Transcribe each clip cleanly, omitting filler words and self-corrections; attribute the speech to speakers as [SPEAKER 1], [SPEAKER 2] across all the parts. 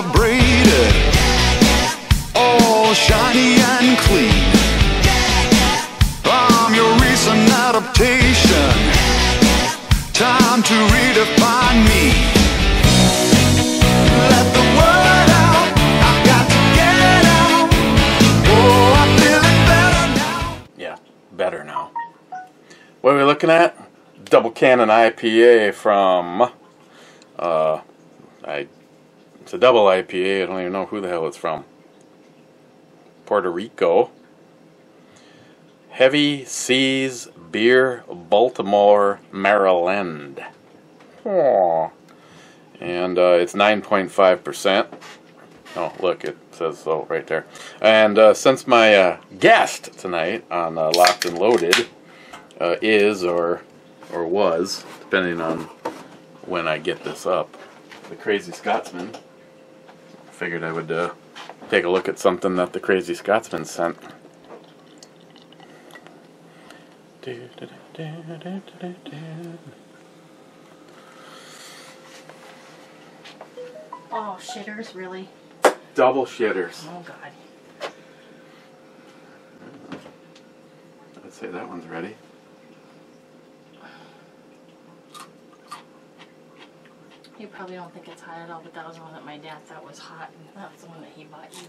[SPEAKER 1] calibrated, all shiny and clean. I'm your recent adaptation, time to redefine me. Let the word out, I've got to get out. Oh, I'm feeling better now.
[SPEAKER 2] Yeah, better now. What are we looking at? Double Cannon IPA from, it's a double IPA, I don't even know who the hell it's from. Puerto Rico. Heavy Seas Beer, Baltimore, Maryland. Oh. And it's 9.5%. Oh, look, it says so right there. And since my guest tonight on Locked and Loaded is or was, depending on when I get this up, the Crazy Scotsman, I figured I would take a look at something that the Crazy Scotsman sent.
[SPEAKER 3] Oh, shitters, really?
[SPEAKER 2] Double shitters.
[SPEAKER 3] Oh, God.
[SPEAKER 2] I'd say that one's ready.
[SPEAKER 3] You probably don't think it's hot at all, but that was the one that my dad thought was hot, and that's the one that he bought you.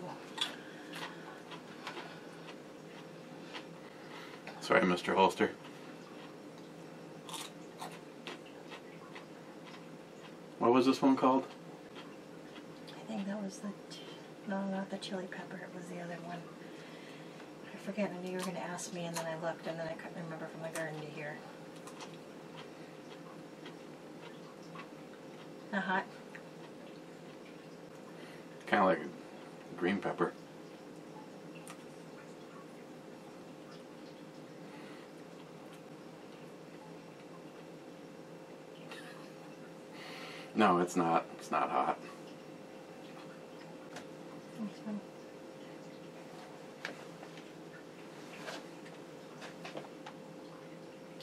[SPEAKER 2] Sorry, Mr. Holster. What was this one called?
[SPEAKER 3] I think that was the... No, not the chili pepper. It was the other one. I forget. I knew you were going to ask me, and then I looked, and then I couldn't remember from the garden to here. Not hot?
[SPEAKER 2] Kind of like a green pepper. No, it's not. It's not hot.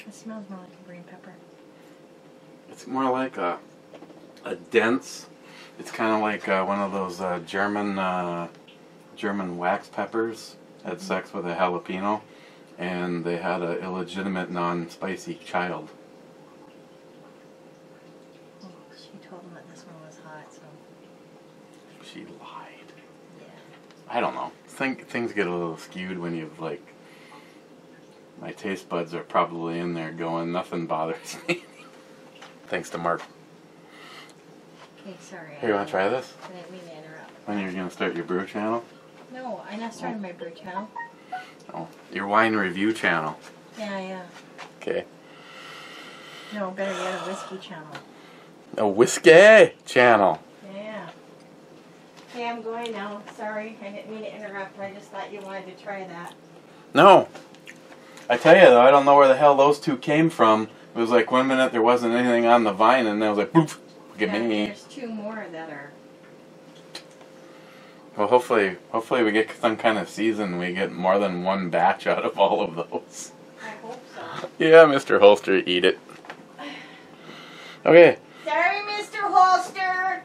[SPEAKER 3] It smells more like a green pepper.
[SPEAKER 2] It's more like a dense. It's kind of like one of those German wax peppers had sex with a jalapeno, and they had an illegitimate, non-spicy child.
[SPEAKER 3] Oh, she told him that this one was hot, so...
[SPEAKER 2] She lied.
[SPEAKER 3] Yeah.
[SPEAKER 2] I don't know. Things get a little skewed when you've, like... My taste buds are probably in there going, nothing bothers me. Thanks to Mark.
[SPEAKER 3] Okay, sorry.
[SPEAKER 2] Hey, you want to try this?
[SPEAKER 3] I didn't mean to interrupt.
[SPEAKER 2] When you're going to start your brew channel?
[SPEAKER 3] No, I'm not starting my brew channel.
[SPEAKER 2] Oh, your wine review channel.
[SPEAKER 3] Yeah.
[SPEAKER 2] Okay.
[SPEAKER 3] No, better yet, a whiskey channel.
[SPEAKER 2] A whiskey channel.
[SPEAKER 3] Yeah. Hey, I'm going now. Sorry, I didn't mean to interrupt. I just thought you wanted to try that.
[SPEAKER 2] No. I tell you though, I don't know where the hell those two came from. It was like 1 minute there wasn't anything on the vine, and then I was like, poof, look at me.
[SPEAKER 3] There's two more that are...
[SPEAKER 2] Well, hopefully we get some kind of season. We get more than one batch out of all of those.
[SPEAKER 3] I hope so.
[SPEAKER 2] Yeah, Mr. Holster, eat it. Okay.
[SPEAKER 3] Sorry, Mr. Holster!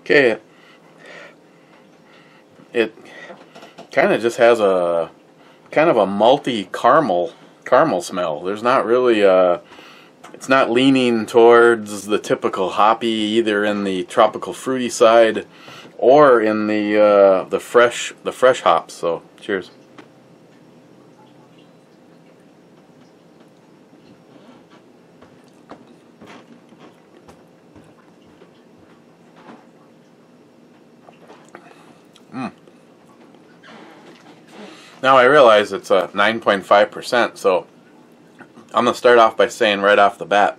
[SPEAKER 2] Okay. It kind of just has a kind of a malty caramel smell. There's not really it's not leaning towards the typical hoppy, either in the tropical fruity side or in the fresh hops. So cheers. Now I realize it's 9.5%, so I'm going to start off by saying right off the bat,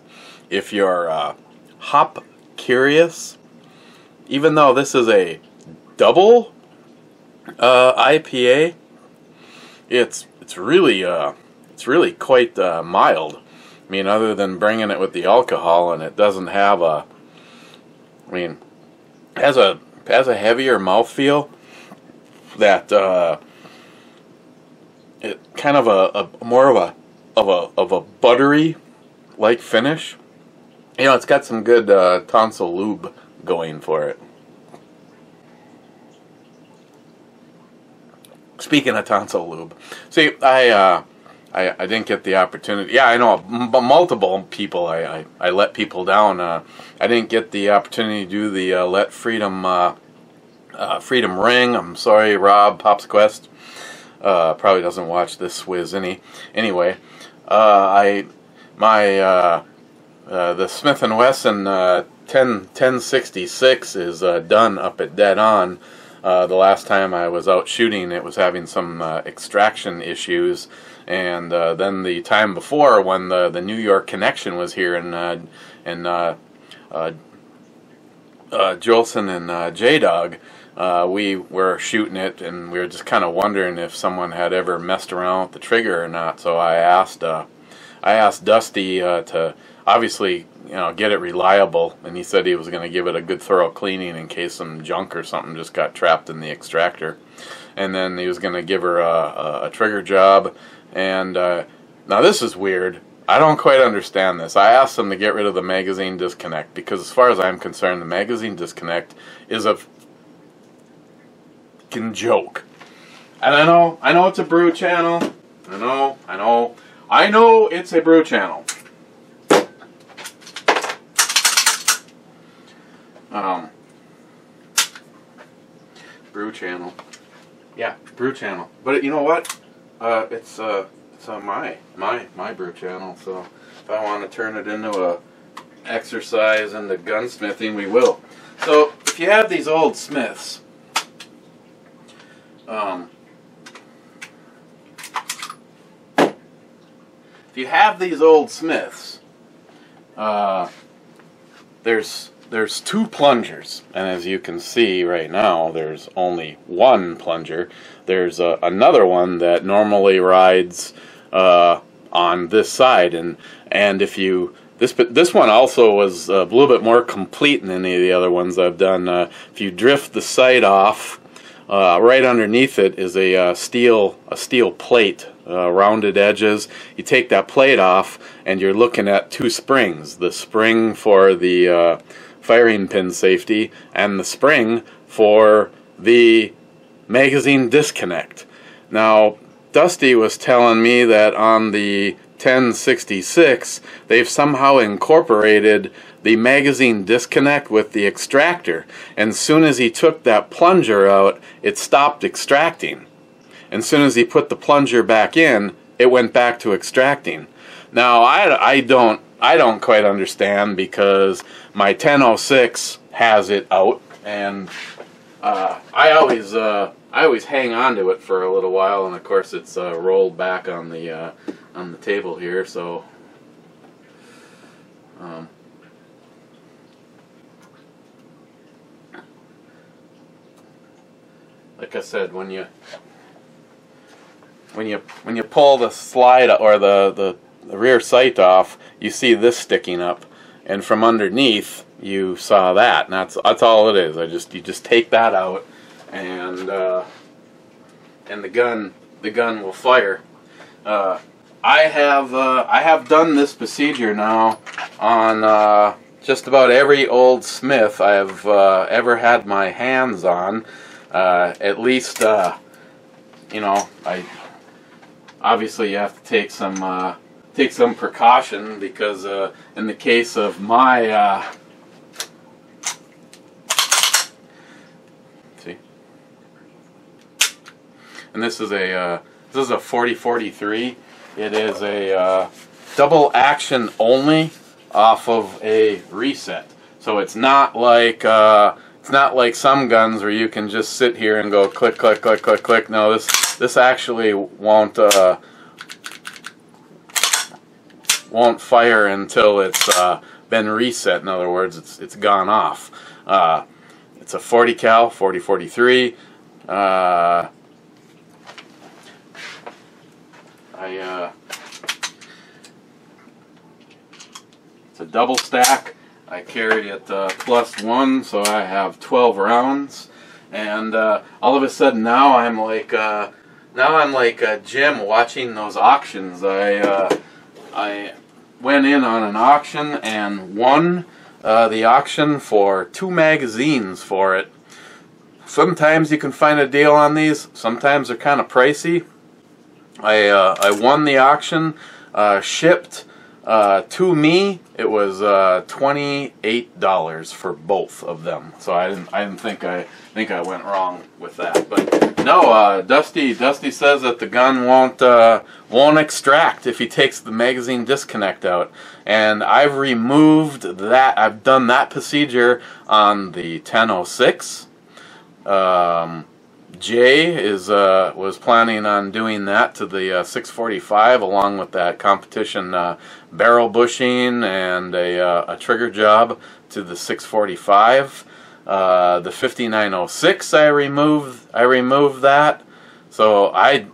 [SPEAKER 2] if you're hop curious, even though this is a double IPA, it's really quite mild. I mean, other than bringing it with the alcohol, and it doesn't have a, I mean, has a heavier mouthfeel that it kind of a more of a buttery like finish, You know, it's got some good tonsil lube going for it. Speaking of tonsil lube, see, I didn't get the opportunity. Yeah, I know multiple people. I let people down. I didn't get the opportunity to do the Let Freedom Freedom Ring. I'm sorry, Rob Popsquest. Probably doesn't watch this whiz anyway. The Smith & Wesson 1066 is done up at Dead On. The last time I was out shooting, it was having some extraction issues, and then the time before, when the New York connection was here, and Jolson and J-Dog, we were shooting it, and we were just kind of wondering if someone had ever messed around with the trigger or not. So I asked Dusty to obviously, get it reliable, and he said he was going to give it a good thorough cleaning in case some junk or something just got trapped in the extractor, and then he was going to give her a trigger job. And now this is weird. I don't quite understand this. I asked him to get rid of the magazine disconnect, because as far as I'm concerned, the magazine disconnect is a fucking joke. And I know it's a brew channel. I know it's a brew channel. Brew channel. Yeah, brew channel. But you know what? It's my brew channel. So if I want to turn it into a exercise into gunsmithing, we will. So if you have these old Smiths, there's two plungers, and as you can see right now, there's only one plunger. There's another one that normally rides on this side, and if you this one also was a little bit more complete than any of the other ones I've done. If you drift the sight off, right underneath it is a steel plate, rounded edges. You take that plate off, and you're looking at two springs: the spring for the firing pin safety, and the spring for the magazine disconnect. Now, Dusty was telling me that on the 1066, they've somehow incorporated the magazine disconnect with the extractor, and as soon as he took that plunger out, it stopped extracting. And as soon as he put the plunger back in, it went back to extracting. Now, I don't quite understand, because my 1006 has it out, and I always hang on to it for a little while, and of course it's rolled back on the table here. So like I said, when you pull the slide or the rear sight off, you see this sticking up, and from underneath you saw that, and that's all it is. You just take that out, and the gun will fire. I have done this procedure now on just about every old Smith I have ever had my hands on. At least obviously you have to take some precaution, because in the case of my see, and this is a 4043. It is a double action only off of a reset, so it's not like some guns where you can just sit here and go click, click, click, click, click. No, this actually won't fire until it's been reset. In other words, it's gone off. It's a 40 cal, 4043. It's a double stack. I carry it +1, so I have 12 rounds, and all of a sudden now I'm like Jim watching those auctions. I went in on an auction and won the auction for 2 magazines for it. Sometimes you can find a deal on these. Sometimes they're kind of pricey. I won the auction, shipped to me. It was $28 for both of them. So I didn't think I went wrong with that. But no, Dusty says that the gun won't extract if he takes the magazine disconnect out. And I've removed that. I've done that procedure on the 1006. Jay was planning on doing that to the 645 along with that competition barrel bushing and a trigger job to the 645. The 5906 I removed that. So I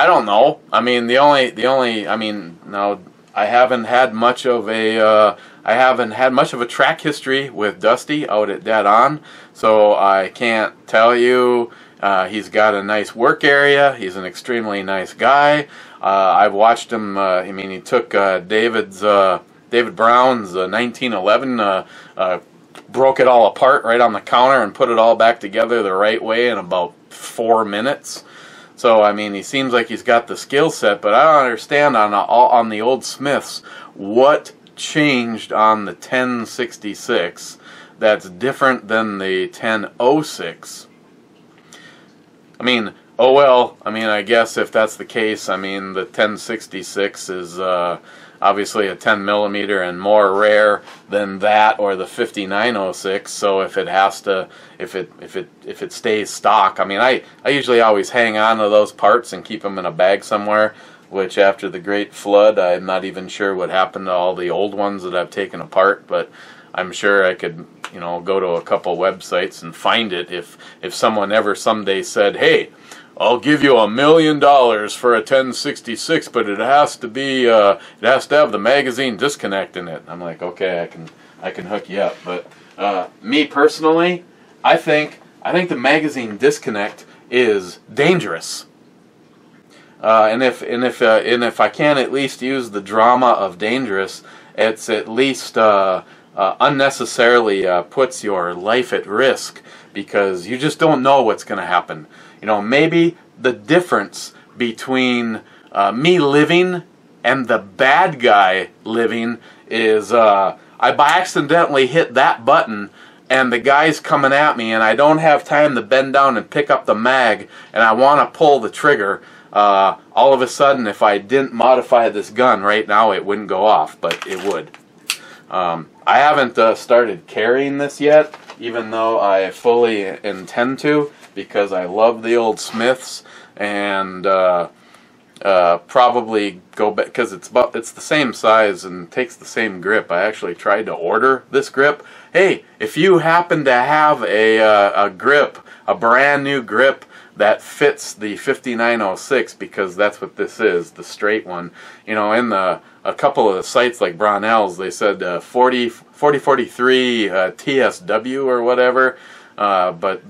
[SPEAKER 2] don't know. I mean no, I haven't had much of a track history with Dusty out at Dead On, so I can't tell you. He's got a nice work area. He's an extremely nice guy. I've watched him. I mean, he took David Brown's 1911, broke it all apart right on the counter and put it all back together the right way in about 4 minutes. So I mean, he seems like he's got the skill set, but I don't understand on the old Smiths what changed on the 1066 that's different than the 1006. I mean, oh well, I mean, I guess if that's the case, I mean, the 1066 is obviously a 10 millimeter and more rare than that or the 5906. So if it has to, if it stays stock, I mean, I usually always hang on to those parts and keep them in a bag somewhere. Which after the Great Flood, I'm not even sure what happened to all the old ones that I've taken apart. But I'm sure I could, you know, go to a couple websites and find it if someone ever someday said, "Hey, I'll give you $1 million for a 1066, but it has to be it has to have the magazine disconnect in it." I'm like, okay, I can hook you up. But me personally, I think the magazine disconnect is dangerous. And if I can at least use the drama of dangerous, it's at least unnecessarily puts your life at risk because you just don't know what's going to happen. You know, maybe the difference between me living and the bad guy living is I accidentally hit that button and the guy's coming at me and I don't have time to bend down and pick up the mag and I want to pull the trigger. All of a sudden, if I didn't modify this gun right now, it wouldn't go off, but it would. I haven't started carrying this yet, even though I fully intend to, because I love the old Smiths, and probably go back, because it's the same size and takes the same grip. I actually tried to order this grip. Hey, if you happen to have a grip, a brand new grip, that fits the 5906, because that's what this is, the straight one. You know, in a couple of the sites like Brownells, they said 4043 TSW or whatever, but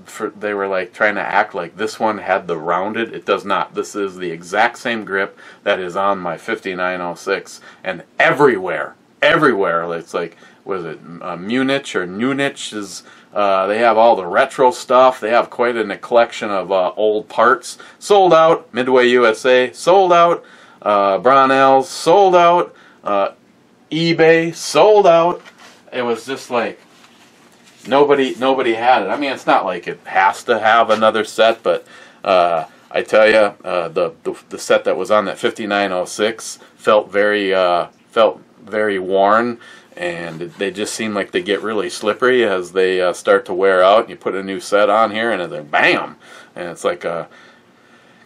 [SPEAKER 2] they were like trying to act like this one had the rounded. It does not. This is the exact same grip that is on my 5906, and everywhere, it's like, was it Munich or Nunich is. They have all the retro stuff. They have quite a collection of old parts. Sold out. Midway USA, sold out. Brownells, sold out. eBay, sold out. It was just like nobody had it. I mean, it's not like it has to have another set, but I tell you, the set that was on that 5906 felt very worn. And they just seem like they get really slippery as they start to wear out. And you put a new set on here, and it's like bam, and it's like kind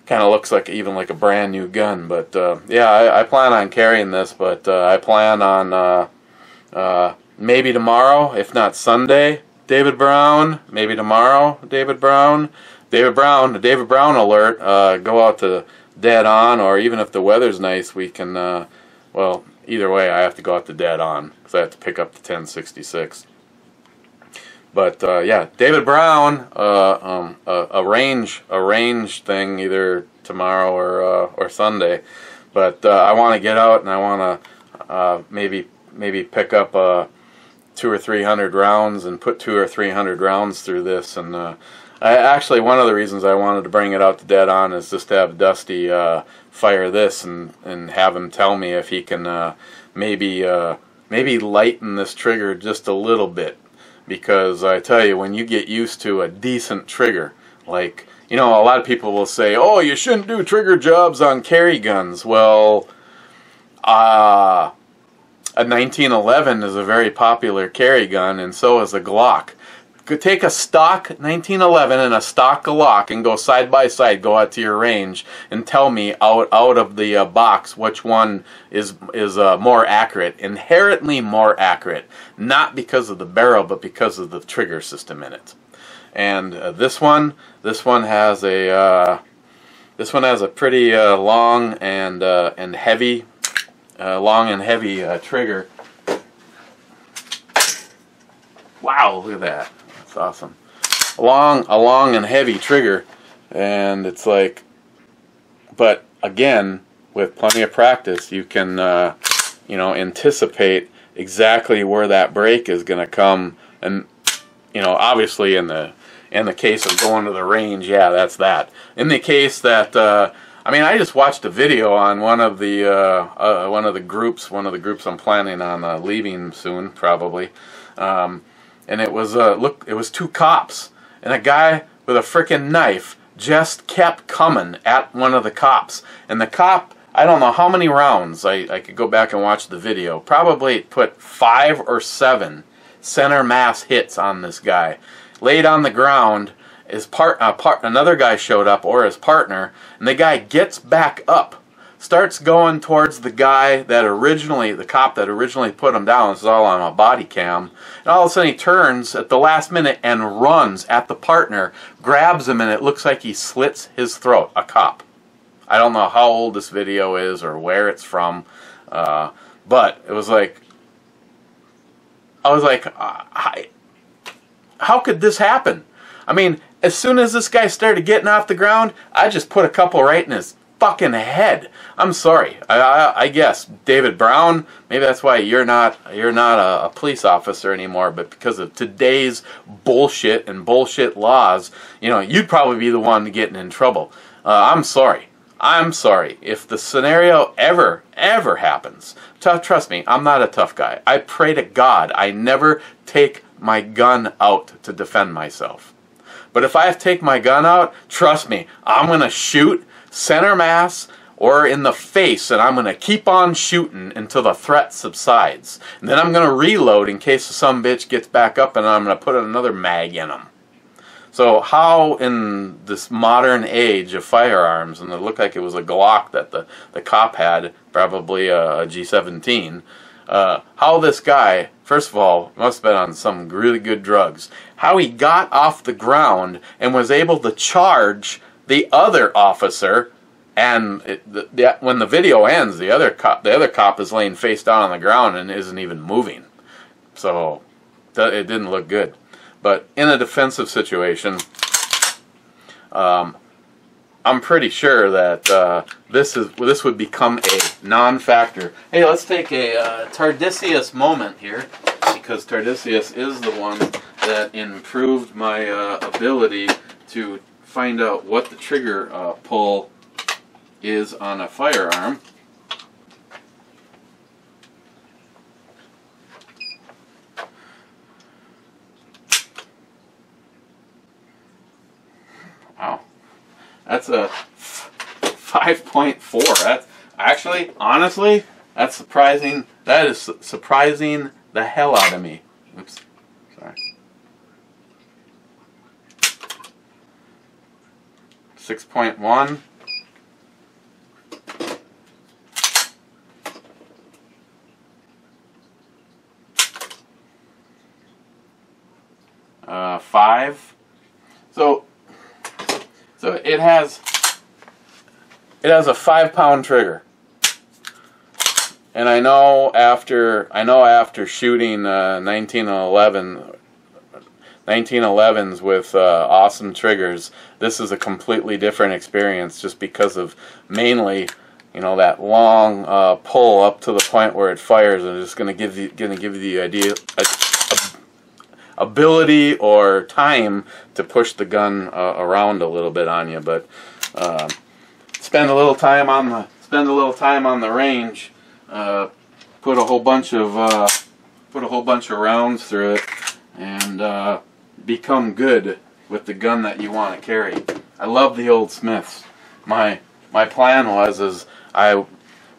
[SPEAKER 2] of looks like even like a brand new gun. But yeah, I plan on carrying this, but I plan on maybe tomorrow, if not Sunday, David Brown. Maybe tomorrow, David Brown. David Brown alert. Go out to Dead On, or even if the weather's nice, we can. Well, either way, I have to go out to Dead On because I have to pick up the 1066. But yeah, David Brown, a range thing either tomorrow or Sunday. But I want to get out and I want to maybe pick up 200 or 300 rounds and put 200 or 300 rounds through this. And actually, one of the reasons I wanted to bring it out to Dead On is just to have Dusty fire this and have him tell me if he can maybe lighten this trigger just a little bit. Because I tell you, when you get used to a decent trigger, like, you know, a lot of people will say, oh, you shouldn't do trigger jobs on carry guns. Well, a 1911 is a very popular carry gun, and so is a Glock. Could take a stock 1911 and a stock Glock and go side by side, go out to your range, and tell me out of the box which one is more accurate, inherently more accurate, not because of the barrel, but because of the trigger system in it. And this one has a pretty long and heavy trigger. Wow, look at that. That's awesome. A long and heavy trigger, and it's like, but again, with plenty of practice, you can anticipate exactly where that break is going to come. And obviously in the case of going to the range, yeah, that's that. In the case that I just watched a video on one of the groups I'm planning on leaving soon, probably. And it was it was two cops, and a guy with a frickin' knife just kept coming at one of the cops. And the cop, I don't know how many rounds, I could go back and watch the video, probably put 5 or 7 center mass hits on this guy. Laid on the ground, another guy showed up, or his partner, and the guy gets back up, starts going towards the guy the cop that originally put him down. This is all on a body cam. And all of a sudden he turns at the last minute and runs at the partner, grabs him, and it looks like he slits his throat, a cop. I don't know how old this video is or where it's from, but it was like, I was like, how could this happen? I mean, as soon as this guy started getting off the ground, I just put a couple right in his fucking head. I'm sorry. I guess David Brown, maybe that's why you're not a police officer anymore, but because of today's bullshit and bullshit laws, you'd probably be the one getting in trouble. I'm sorry. If the scenario ever happens, trust me, I'm not a tough guy. I pray to God I never take my gun out to defend myself. But if I have to take my gun out, trust me, I'm going to shoot center mass or in the face, and I'm going to keep on shooting until the threat subsides. And then I'm going to reload in case some bitch gets back up, and I'm going to put another mag in them. So how in this modern age of firearms, and it looked like it was a Glock that the cop had, probably a G17, how this guy, first of all, must have been on some really good drugs, how he got off the ground and was able to charge the other officer, and when the video ends, the other cop is laying face down on the ground and isn't even moving. So it didn't look good. But in a defensive situation, I'm pretty sure that this would become a non-factor. Hey, let's take a Tardisius moment here, because Tardisius is the one that improved my ability to find out what the trigger pull is on a firearm. Wow, that's a 5.4. That's actually, honestly, that's surprising. That is surprising the hell out of me. Oops, sorry. 6.1. Five. So it has a 5-pound trigger, and I know after shooting 1911s with awesome triggers, this is a completely different experience, just because of mainly you know, that long pull up to the point where it fires, and it's going to give you the idea, ability or time to push the gun around a little bit on you. But spend a little time on the range. Put a whole bunch of rounds through it, and become good with the gun that you want to carry. I love the old Smiths. My plan is I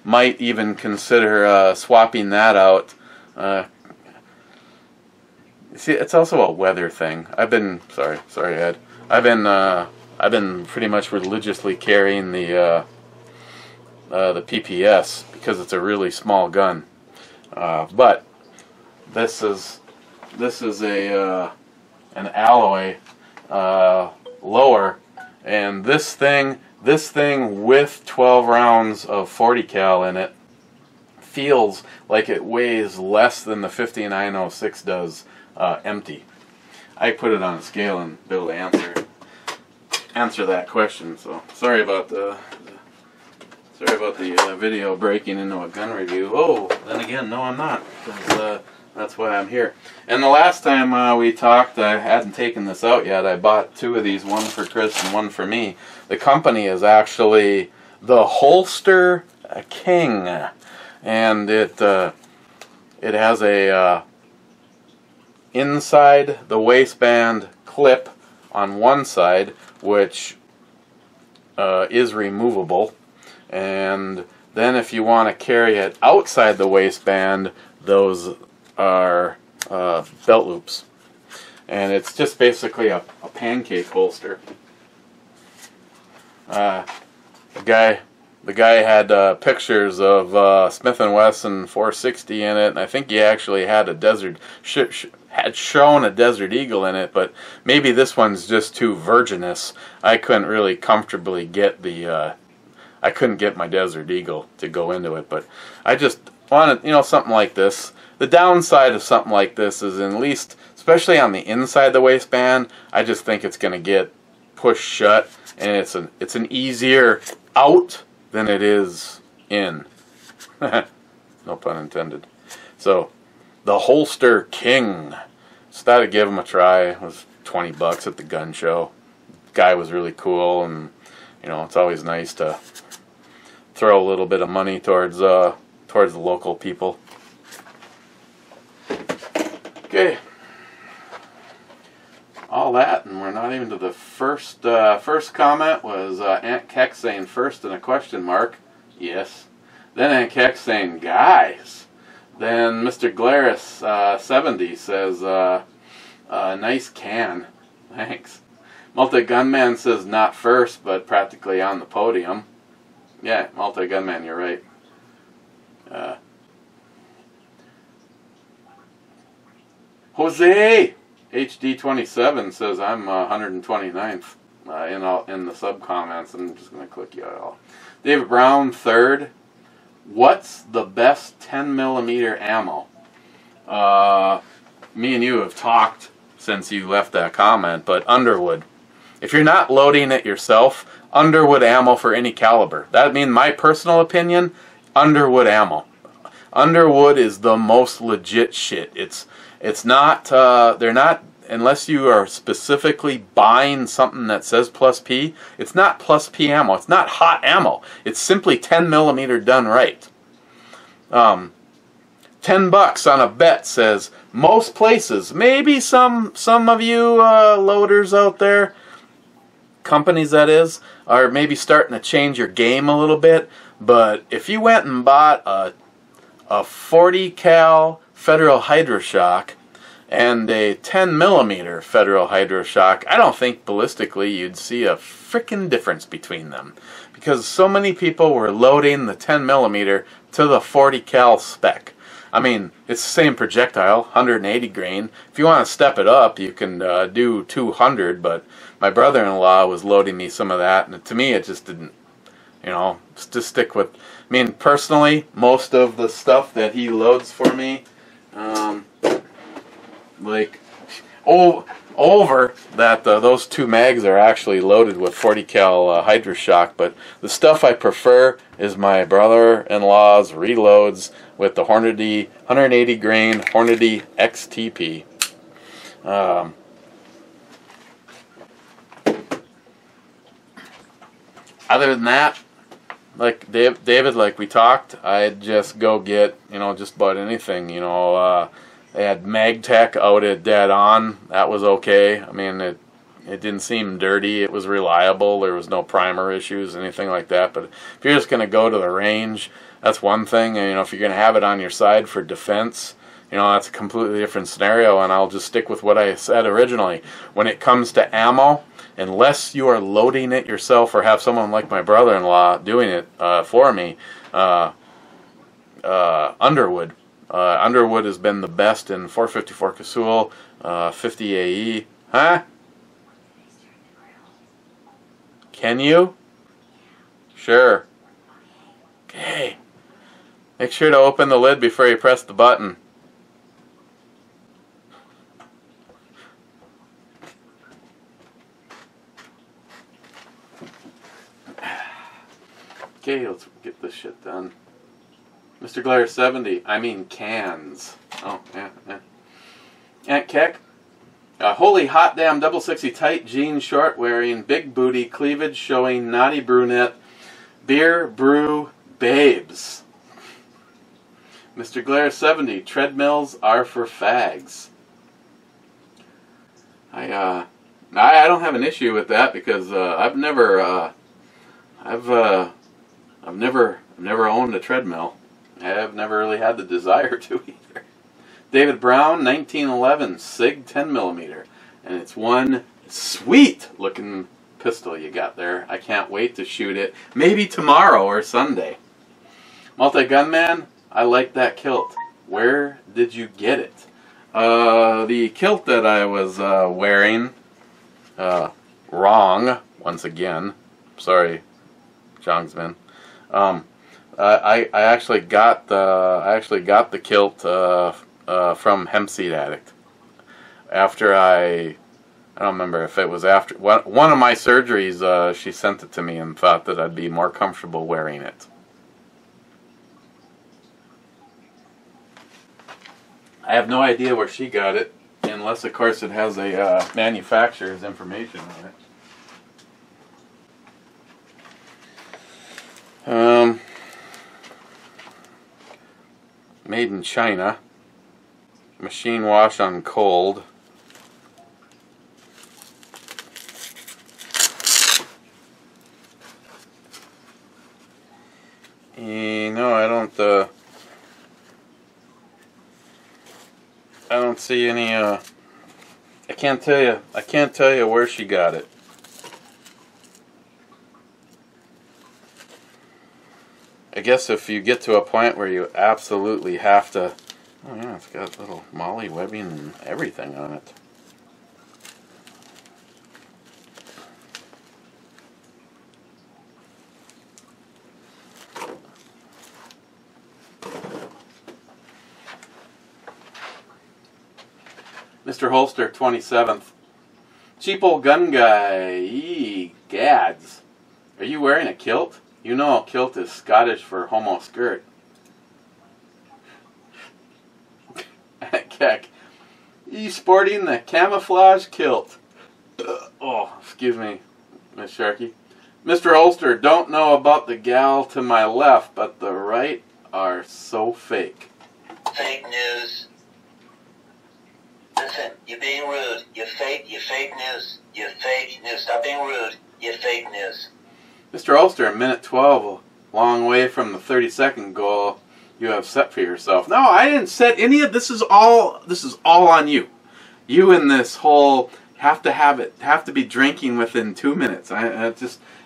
[SPEAKER 2] might even consider swapping that out. See, it's also a weather thing. Sorry, Ed. I've been pretty much religiously carrying the PPS because it's a really small gun. But this is an alloy lower, and this thing with 12 rounds of 40 cal in it feels like it weighs less than the 5906 does empty. I put it on a scale and be able to answer that question. So sorry about the video breaking into a gun review. Oh, then again, no, I'm not, because that's why I'm here. And the last time we talked, I hadn't taken this out yet. I bought two of these, one for Chris and one for me. The company is actually the Holster King, and it has a inside the waistband clip on one side, which is removable, and then if you want to carry it outside the waistband, those are belt loops, and it's just basically a pancake holster. The guy had pictures of Smith & Wesson 460 in it, and I think he actually had had shown a Desert Eagle in it, but maybe this one's just too virginous. I couldn't really comfortably get I couldn't get my Desert Eagle to go into it, but I just wanted, something like this. The downside of something like this is, at least, especially on the inside of the waistband, I just think it's going to get pushed shut, and it's an easier out than it is in. No pun intended. So, the Holster King. Just thought I'd give him a try. It was $20 at the gun show. Guy was really cool, and it's always nice to throw a little bit of money towards the local people. Okay, all that, and we're not even to the first comment. Was Aunt Keck saying first and a question mark? Yes. Then Aunt Keck saying guys. Then Mr. Glaris 70 says nice can, thanks. Multi Gunman says not first, but practically on the podium. Yeah, Multi Gunman, you're right. Jose HD27 says I'm 129th in the sub comments. I'm just going to click you all. David Brown 3rd. What's the best 10mm ammo? Me and you have talked since you left that comment, but Underwood. If you're not loading it yourself, Underwood ammo for any caliber. That means my personal opinion, Underwood ammo. Underwood is the most legit shit. It's not, they're not, unless you are specifically buying something that says plus P, it's not plus P ammo. It's not hot ammo. It's simply 10mm done right. $10 on a bet says most places. Maybe some of you loaders out there, companies that is, are maybe starting to change your game a little bit. But if you went and bought a 40 cal Federal Hydroshock and a 10mm Federal Hydroshock, I don't think ballistically you'd see a frickin' difference between them, because so many people were loading the 10mm to the 40 cal spec. I mean, it's the same projectile, 180 grain. If you want to step it up, you can do 200, but my brother-in-law was loading me some of that, and to me it just didn't, just stick with, I mean, personally, most of the stuff that he loads for me, like, oh over that those two mags are actually loaded with 40 cal Hydroshock, but the stuff I prefer is my brother-in-law's reloads with the Hornady 180 grain Hornady XTP. Other than that, like David, like we talked, I'd just go get, just about anything. They had MagTech out at Dead On. That was okay. I mean, it didn't seem dirty. It was reliable. There was no primer issues, anything like that. But if you're just going to go to the range, that's one thing. And, if you're going to have it on your side for defense, that's a completely different scenario. And I'll just stick with what I said originally. When it comes to ammo, unless you are loading it yourself or have someone like my brother-in-law doing it for me, Underwood. Underwood has been the best in 454 Casull, 50 AE. Huh? Can you? Sure. Okay. Make sure to open the lid before you press the button. Okay, let's get this shit done. Mr. Glare 70, I mean cans. Oh, yeah. Aunt Keck, holy hot damn double 60 tight jean short wearing, big booty, cleavage showing, naughty brunette, beer, brew, babes. Mr. Glare 70, treadmills are for fags. I don't have an issue with that because I've never owned a treadmill. I've never really had the desire to either. David Brown, 1911 SIG 10mm, and it's one sweet looking pistol you got there. I can't wait to shoot it. Maybe tomorrow or Sunday. Multi-Gunman, I like that kilt. Where did you get it? The kilt that I was wearing, wrong once again. Sorry, Jongsman. I actually got the kilt from Hempseed Addict after I don't remember if it was after one of my surgeries. She sent it to me and thought that I'd be more comfortable wearing it. I have no idea where she got it, unless of course it has a manufacturer's information on it. Made in China. Machine wash on cold. No, I don't see any. I can't tell you. I can't tell you where she got it. I guess if you get to a point where you absolutely have to... Oh yeah, it's got little molly webbing and everything on it. Mr. Holster, 27th. Cheap old gun guy. Eee, gads. Are you wearing a kilt? You know a kilt is Scottish for homo skirt. Keck. You sporting the camouflage kilt. Oh, excuse me, Miss Sharkey. Mr. Holster, don't know about the gal to my left, but the right are so fake.
[SPEAKER 4] Fake news. Listen, you're being rude. You're fake news. You're fake news. Stop being rude. You're fake news.
[SPEAKER 2] Mr. Ulster, a minute 12, a long way from the 30-second goal you have set for yourself. No, I didn't set any of this. Is all on you. You and this whole have to be drinking within 2 minutes.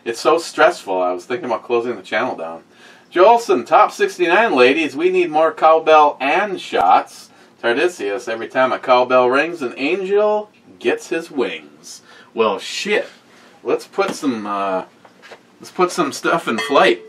[SPEAKER 2] It's so stressful. I was thinking about closing the channel down. Jolson, top 69 ladies. We need more cowbell and shots. Tardisius, every time a cowbell rings, an angel gets his wings. Well, shit. Let's put some stuff in flight.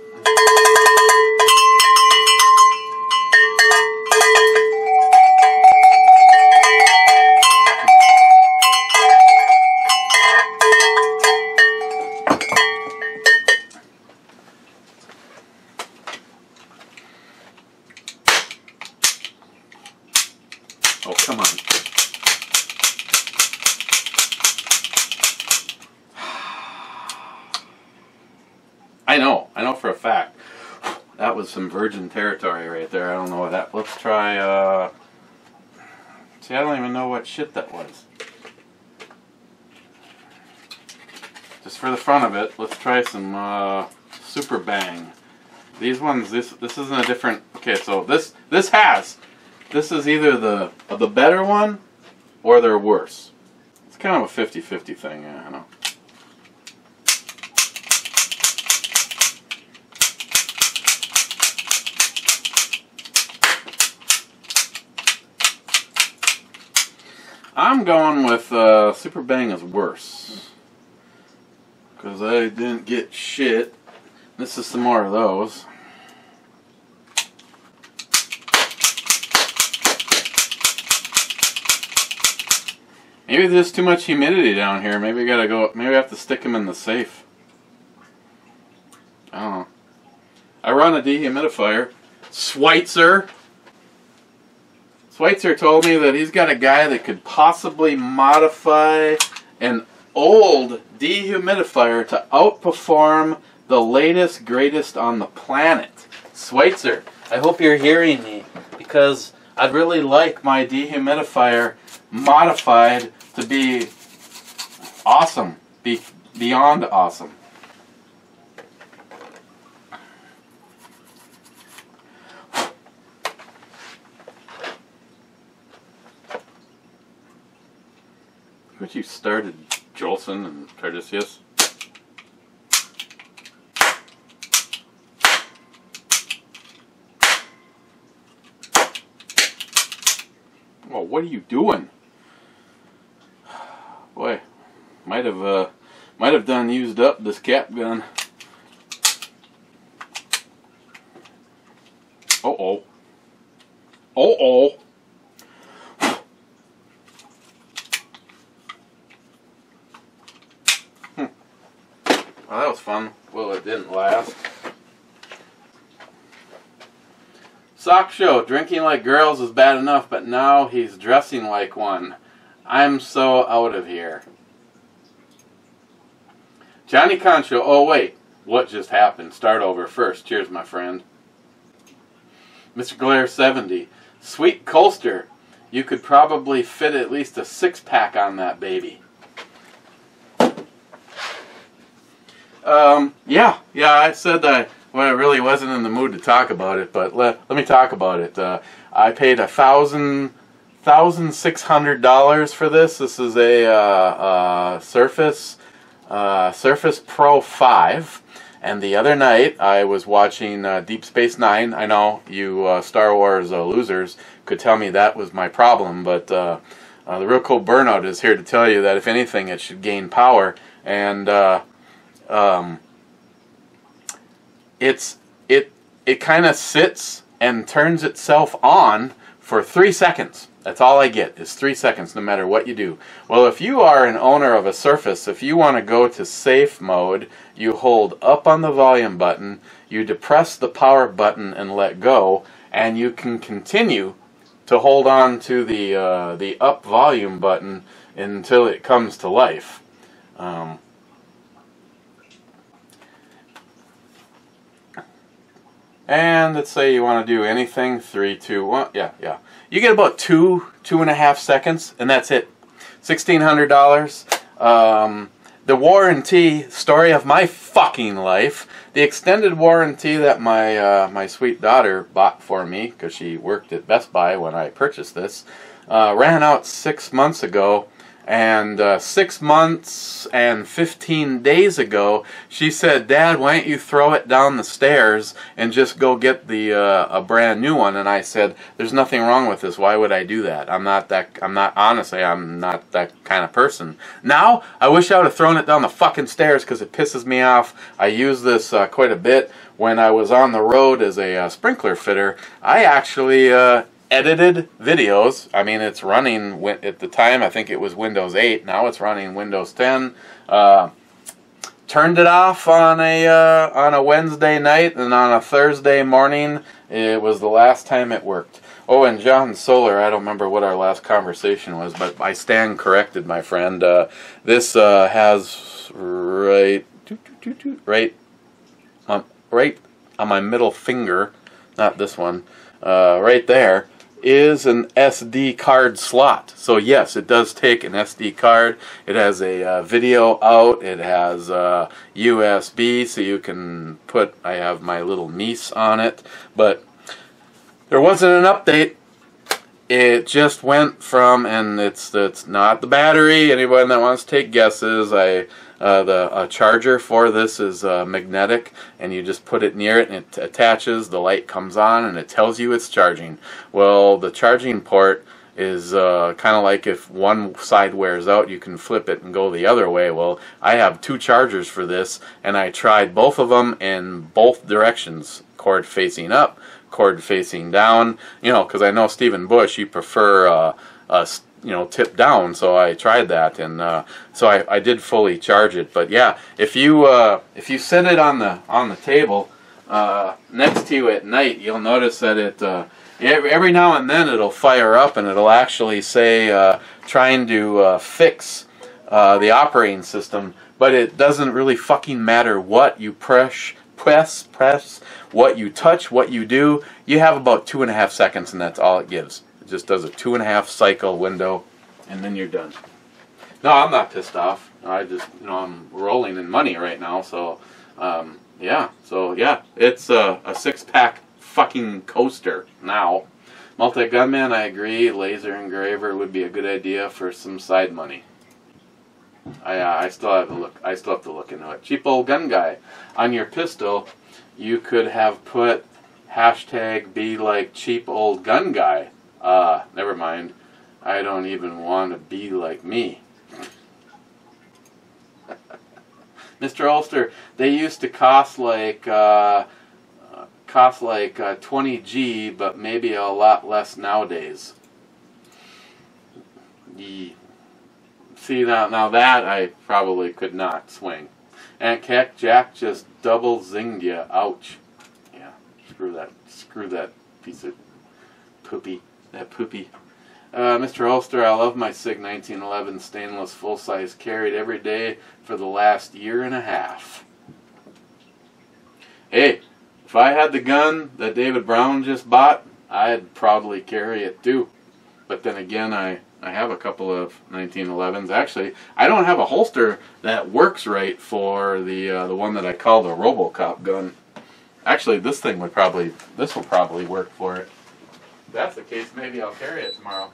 [SPEAKER 2] I know for a fact. That was some virgin territory right there. I don't know what that. Let's try. See, I don't even know what shit that was. Just for the fun of it, let's try some Super Bang. These ones, this isn't a different. Okay, so this is either the better one or they're worse. It's kind of a 50-50 thing, yeah, I know. I'm going with Super Bang is worse. Because I didn't get shit. This is some more of those. Maybe there's too much humidity down here. Maybe I gotta go. Maybe I have to stick them in the safe. I don't know. I run a dehumidifier. Schweitzer told me that he's got a guy that could possibly modify an old dehumidifier to outperform the latest, greatest on the planet. Schweitzer, I hope you're hearing me, because I'd really like my dehumidifier modified to be awesome, beyond awesome. What you started, Jolson and Tardisius? Well, what are you doing? Boy, might have done used up this cap gun. Uh-oh. Uh-oh. Well, that was fun. Well, it didn't last. Sock show. Drinking like girls is bad enough, but now he's dressing like one. I'm so out of here. Johnny Concho. Oh, wait. What just happened? Start over first. Cheers, my friend. Mr. Glare 70. Sweet Colster. You could probably fit at least a 6-pack on that baby. Yeah, I said that I really wasn't in the mood to talk about it, but let me talk about it. I paid $1,600 for this. This is a Surface Pro 5, and the other night I was watching Deep Space Nine. I know you Star Wars losers could tell me that was my problem, but the Real Cool Burnout is here to tell you that if anything, it should gain power, and it kind of sits and turns itself on for 3 seconds. That's all I get is 3 seconds, no matter what you do. Well, if you are an owner of a Surface, if you want to go to safe mode, you hold up on the volume button, you depress the power button and let go, and you can continue to hold on to the up volume button until it comes to life. And let's say you want to do anything, 3, 2, 1, yeah. You get about 2.5 seconds, and that's it. $1,600. The warranty, story of my fucking life, the extended warranty that my sweet daughter bought for me, because she worked at Best Buy when I purchased this, ran out 6 months ago. And 6 months and 15 days ago, she said, "Dad, why don't you throw it down the stairs and just go get a brand new one?" And I said, "There's nothing wrong with this. Why would I do that? I'm not that kind of person." Now, I wish I would have thrown it down the fucking stairs because it pisses me off. I use this quite a bit when I was on the road as a sprinkler fitter. I actually edited videos. I mean, it's running at the time. I think it was Windows 8. Now it's running Windows 10. Turned it off on a Wednesday night, and on a Thursday morning, it was the last time it worked. Oh, and John Solar, I don't remember what our last conversation was, but I stand corrected, my friend. This has right right on my middle finger, not this one, right there, is an SD card slot. So yes, it does take an SD card. It has a video out. It has USB, so you can put, I have my little niece on it, but there wasn't an update. It just went from, and it's not the battery. Anyone that wants to take guesses, the charger for this is magnetic, and you just put it near it and it attaches, the light comes on and it tells you it's charging. Well, the charging port is kind of like if one side wears out, you can flip it and go the other way. Well, I have two chargers for this, and I tried both of them in both directions, cord facing up, cord facing down, you know, because I know Stephen Bush, you prefer tip down, so I tried that, and so I did fully charge it. But yeah, if you set it on the table next to you at night, you'll notice that it every now and then it'll fire up, and it'll actually say trying to fix the operating system, but it doesn't really fucking matter what you press, what you touch, what you do. You have about 2.5 seconds, and that's all it gives. It just does a 2.5 cycle window, and then you're done. No, I'm not pissed off. I just, I'm rolling in money right now, so yeah. So yeah, it's a 6-pack fucking coaster now. Multi-gunman, I agree. Laser engraver would be a good idea for some side money. I still have to look. I still have to look into it. Cheap old gun guy. On your pistol, you could have put hashtag be like cheap old gun guy. Never mind. I don't even want to be like me. Mr. Ulster, they used to cost like 20G, but maybe a lot less nowadays. See, now that I probably could not swing. Aunt Keck, Jack just double zinged you. Ouch. Yeah, screw that piece of poopy. That poopy. Mr. Ulster, I love my SIG 1911 stainless full-size, carried every day for the last 1.5 years. Hey, if I had the gun that David Brown just bought, I'd probably carry it too. But then again, I have a couple of 1911s. Actually, I don't have a holster that works right for the one that I call the RoboCop gun. Actually, this will probably work for it. If that's the case, maybe I'll carry it tomorrow.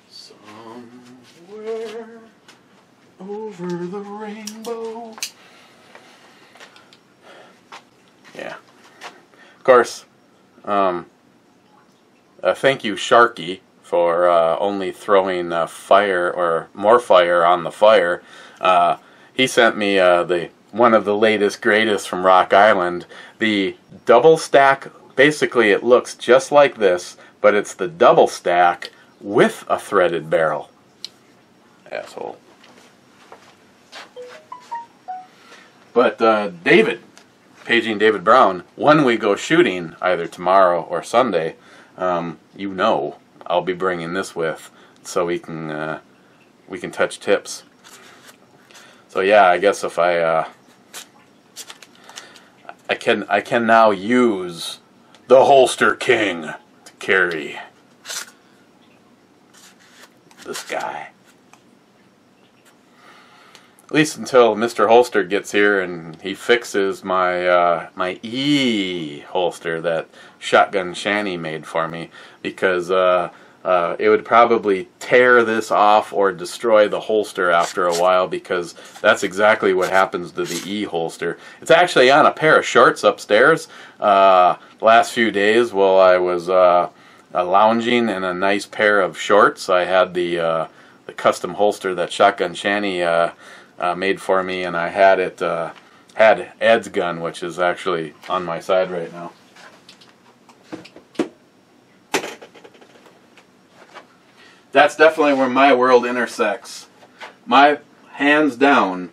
[SPEAKER 2] Somewhere over the rainbow. Yeah. Of course, thank you, Sharky, for only throwing fire or more fire on the fire. He sent me one of the latest greatest from Rock Island, the double stack. Basically, it looks just like this, but it's the double stack with a threaded barrel. Asshole. But David, paging David Brown, when we go shooting, either tomorrow or Sunday, I'll be bringing this with, so we can touch tips. So yeah, I guess if I can now use the Holster King to carry this guy. At least until Mr. Holster gets here and he fixes my my E holster that Shotgun Shanny made for me, because it would probably tear this off or destroy the holster after a while, because that's exactly what happens to the E holster. It's actually on a pair of shorts upstairs. The last few days while I was lounging in a nice pair of shorts, I had the custom holster that Shotgun Shanny made for me, and I had it had Ed's gun, which is actually on my side right now. That's definitely where my world intersects. My hands down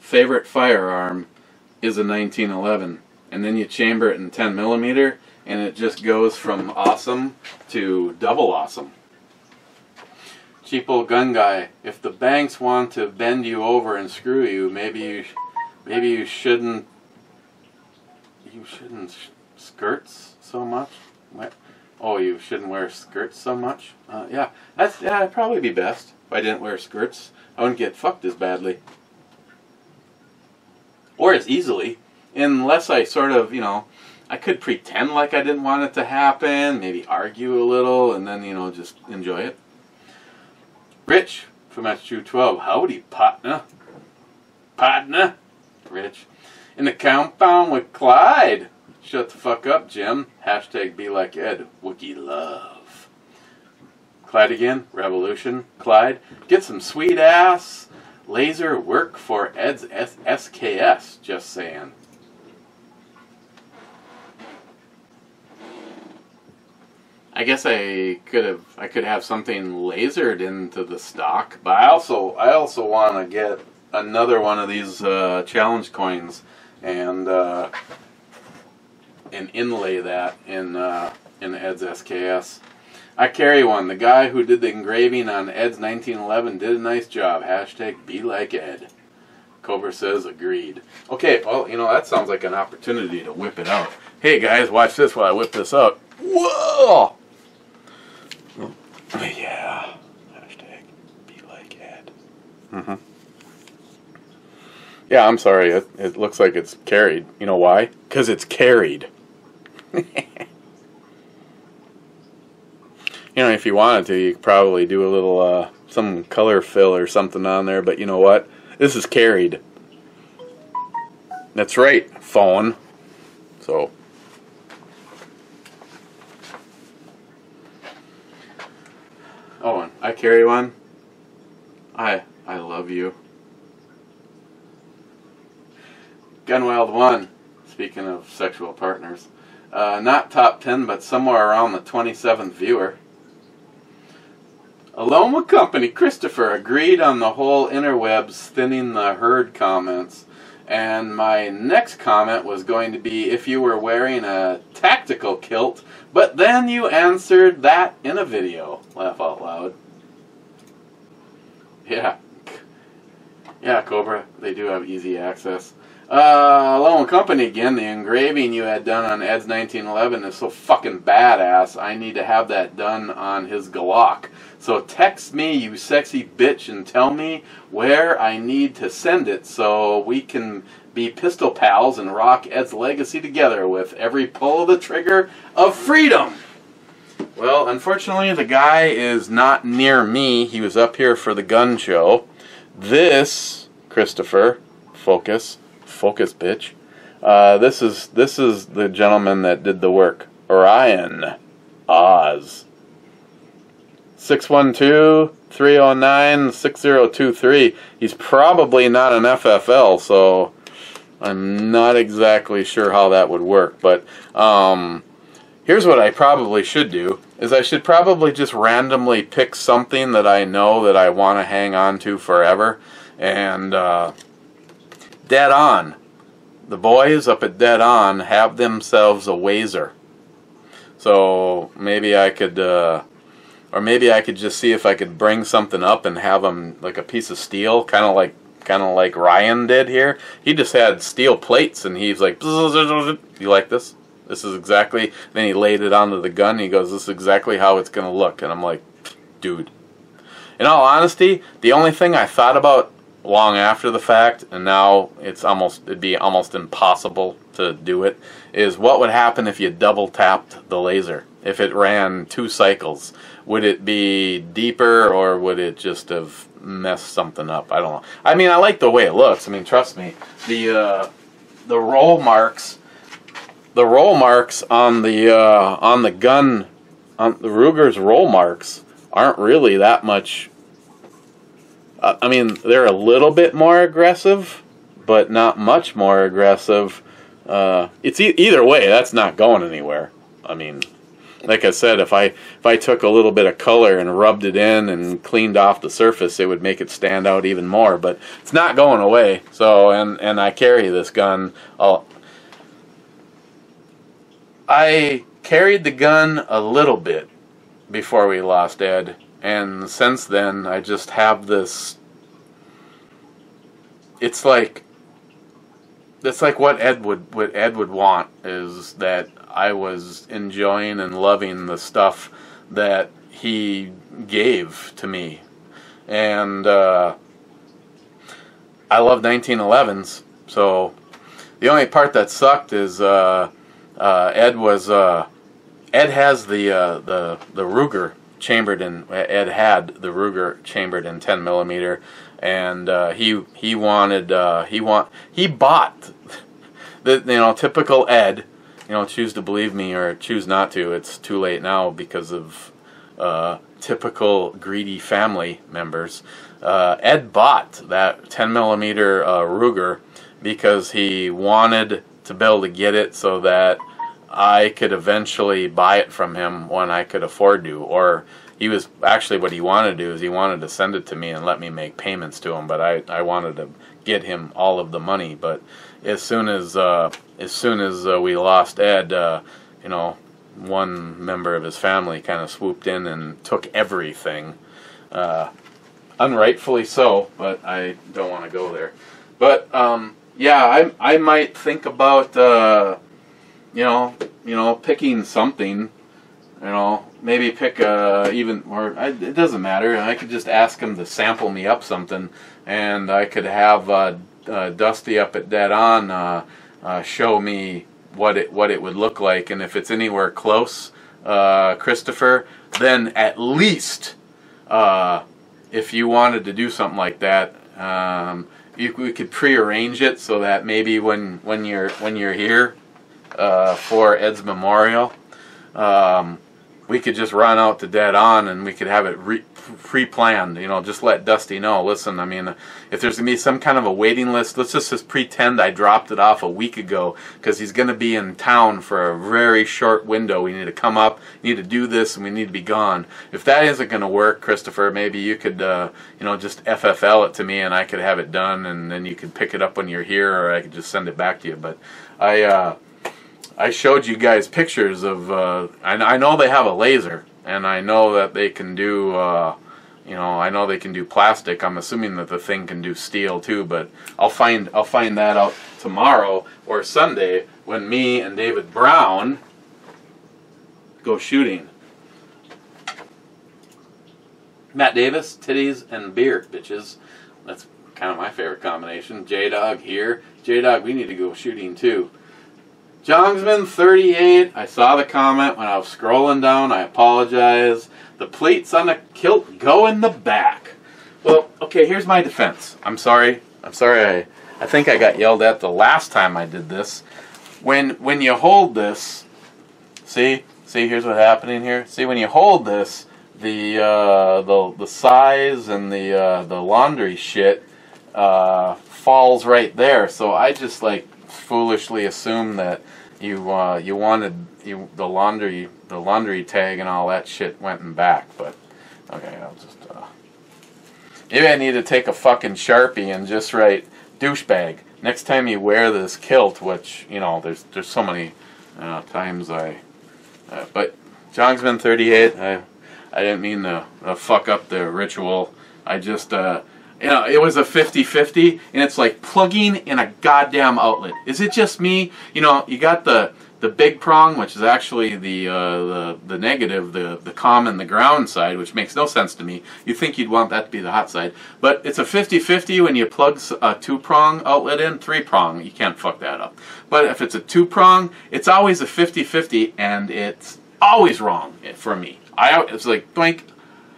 [SPEAKER 2] favorite firearm is a 1911, and then you chamber it in 10mm, and it just goes from awesome to double awesome. Cheap old gun guy. If the banks want to bend you over and screw you, maybe you shouldn't. You shouldn't skirts so much. What? Oh, you shouldn't wear skirts so much. Yeah, that'd probably be best if I didn't wear skirts. I wouldn't get fucked as badly, or as easily, unless I sort of, I could pretend like I didn't want it to happen, maybe argue a little, and then just enjoy it. Rich from SU12, howdy, partner. Partner, Rich. In the compound with Clyde. Shut the fuck up, Jim. Hashtag be like Ed. Wookie love. Clyde again. Revolution. Clyde. Get some sweet ass laser work for Ed's SKS. Just saying. I guess I could have something lasered into the stock, but I also want to get another one of these challenge coins and inlay that in Ed's SKS. I carry one. The guy who did the engraving on Ed's 1911 did a nice job. Hashtag be like Ed. Cobra says agreed. Okay, well, that sounds like an opportunity to whip it out. Hey guys, watch this while I whip this out. Whoa! Yeah. Hashtag be like Ed. Mm-hmm. Yeah, I'm sorry. It looks like it's carried. You know why? Because it's carried. If you wanted to, you could probably do a little, some color fill or something on there, but you know what? This is carried. That's right, phone. So. Oh, and I carry one. I love you. Gunwild 1, speaking of sexual partners. Not top 10, but somewhere around the 27th viewer. Aloma Company, Christopher, agreed on the whole interwebs thinning the herd comments. And my next comment was going to be if you were wearing a tactical kilt, but then you answered that in a video. Laugh out loud. Yeah. Yeah, Cobra, they do have easy access. Alone Company again, the engraving you had done on Ed's 1911 is so fucking badass, I need to have that done on his Glock. So text me, you sexy bitch, and tell me where I need to send it so we can be pistol pals and rock Ed's legacy together with every pull of the trigger of freedom. Well, unfortunately, the guy is not near me. He was up here for the gun show. This, Christopher, focus, bitch. This is the gentleman that did the work. Orion Oz. 612-309-6023. He's probably not an FFL, so I'm not exactly sure how that would work. But here's what I probably should do, is I should probably just randomly pick something that I know that I want to hang on to forever. And Dead On. The boys up at Dead On have themselves a Wazer. So maybe I could... or maybe I could just see if I could bring something up and have them like a piece of steel, kind of like Ryan did here. He just had steel plates, and he's like, "You like this? This is exactly." Then he laid it onto the gun. And he goes, "This is exactly how it's gonna look." And I'm like, "Dude." In all honesty, the only thing I thought about long after the fact, and now it'd be almost impossible to do it, is what would happen if you double tapped the laser? If it ran 2 cycles, would it be deeper, or would it just have messed something up? I don't know. I mean, I like the way it looks. I mean, trust me, the roll marks on the gun, on the Ruger's roll marks aren't really that much. I mean, they're a little bit more aggressive, but not much more aggressive. It's either way, that's not going anywhere. I mean, like I said, if I took a little bit of color and rubbed it in and cleaned off the surface, it would make it stand out even more. But it's not going away. So, and I carry this gun. I carried the gun a little bit before we lost Ed, And since then, I just have this. It's like what Ed would want is that I was enjoying and loving the stuff that he gave to me, and I love 1911s. So the only part that sucked is Ed has the Ruger chambered in. Ed had the Ruger chambered in 10 millimeter, and he bought the typical Ed. Choose to believe me or choose not to. It's too late now because of typical greedy family members. Ed bought that 10 millimeter Ruger because he wanted to be able to get it so that I could eventually buy it from him when I could afford to. Or he was actually, what he wanted to do is he wanted to send it to me and let me make payments to him. But I wanted to get him all of the money. But as soon as we lost Ed, one member of his family kind of swooped in and took everything. Unrightfully so, but I don't want to go there. But yeah, I might think about picking something. Maybe pick it doesn't matter. I could just ask him to sample me up something, and I could have Dusty up at Dead On show me what it would look like, and if it's anywhere close, Christopher, then at least if you wanted to do something like that, we could prearrange it so that maybe when you're here for Ed's memorial, we could just run out to Dead On and we could have it pre-planned. Just let Dusty know. Listen, I mean, if there's gonna be some kind of a waiting list, let's just pretend I dropped it off a week ago because he's gonna be in town for a very short window. We need to come up, need to do this, and we need to be gone. If that isn't gonna work, Christopher, maybe you could, just FFL it to me and I could have it done, and then you could pick it up when you're here, or I could just send it back to you. But I showed you guys pictures of. I know they have a laser, and I know that they can do. I know they can do plastic. I'm assuming that the thing can do steel too. But I'll find that out tomorrow or Sunday when me and David Brown go shooting. Matt Davis, titties and beer, bitches. That's kind of my favorite combination. J-Dog here. J-Dog, we need to go shooting too. Jongsman38, I saw the comment when I was scrolling down. I apologize. The pleats on the kilt go in the back. Well, okay, here's my defense. I'm sorry. I think I got yelled at the last time I did this. When you hold this, see, here's what's happening here. See, when you hold this, the size and the laundry shit falls right there. So I just foolishly assumed that you wanted the laundry tag and all that shit went in back. But okay, I'll just maybe I need to take a fucking Sharpie and just write douchebag next time you wear this kilt, which there's so many times but Jongsman38, I didn't mean to fuck up the ritual. I just it was a 50-50, and it's like plugging in a goddamn outlet. Is it just me? You got the big prong, which is actually the negative, the comm and the ground side, which makes no sense to me. You think you'd want that to be the hot side. But it's a 50-50 when you plug a 2-prong outlet in. 3-prong, you can't fuck that up. But if it's a 2-prong, it's always a 50-50, and it's always wrong for me. It's like, blink.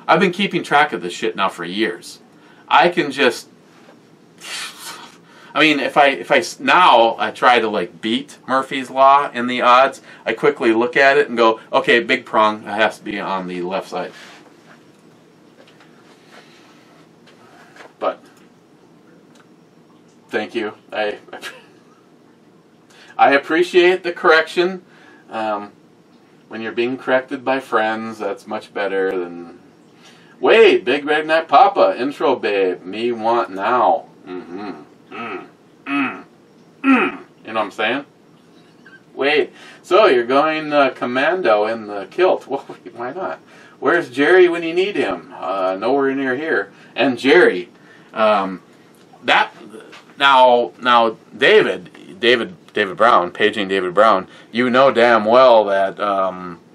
[SPEAKER 2] I've been keeping track of this shit now for years. I can just, if I now try to beat Murphy's Law in the odds, I quickly look at it and go, okay, big prong, it has to be on the left side. But thank you. I appreciate the correction. When you're being corrected by friends, that's much better than. Wade, Big Red Neck Papa, intro babe, me want now. You know what I'm saying? Wait. So you're going commando in the kilt? Well, why not? Where's Jerry when you need him? Nowhere near here. And Jerry, that now David Brown, paging David Brown. You know damn well that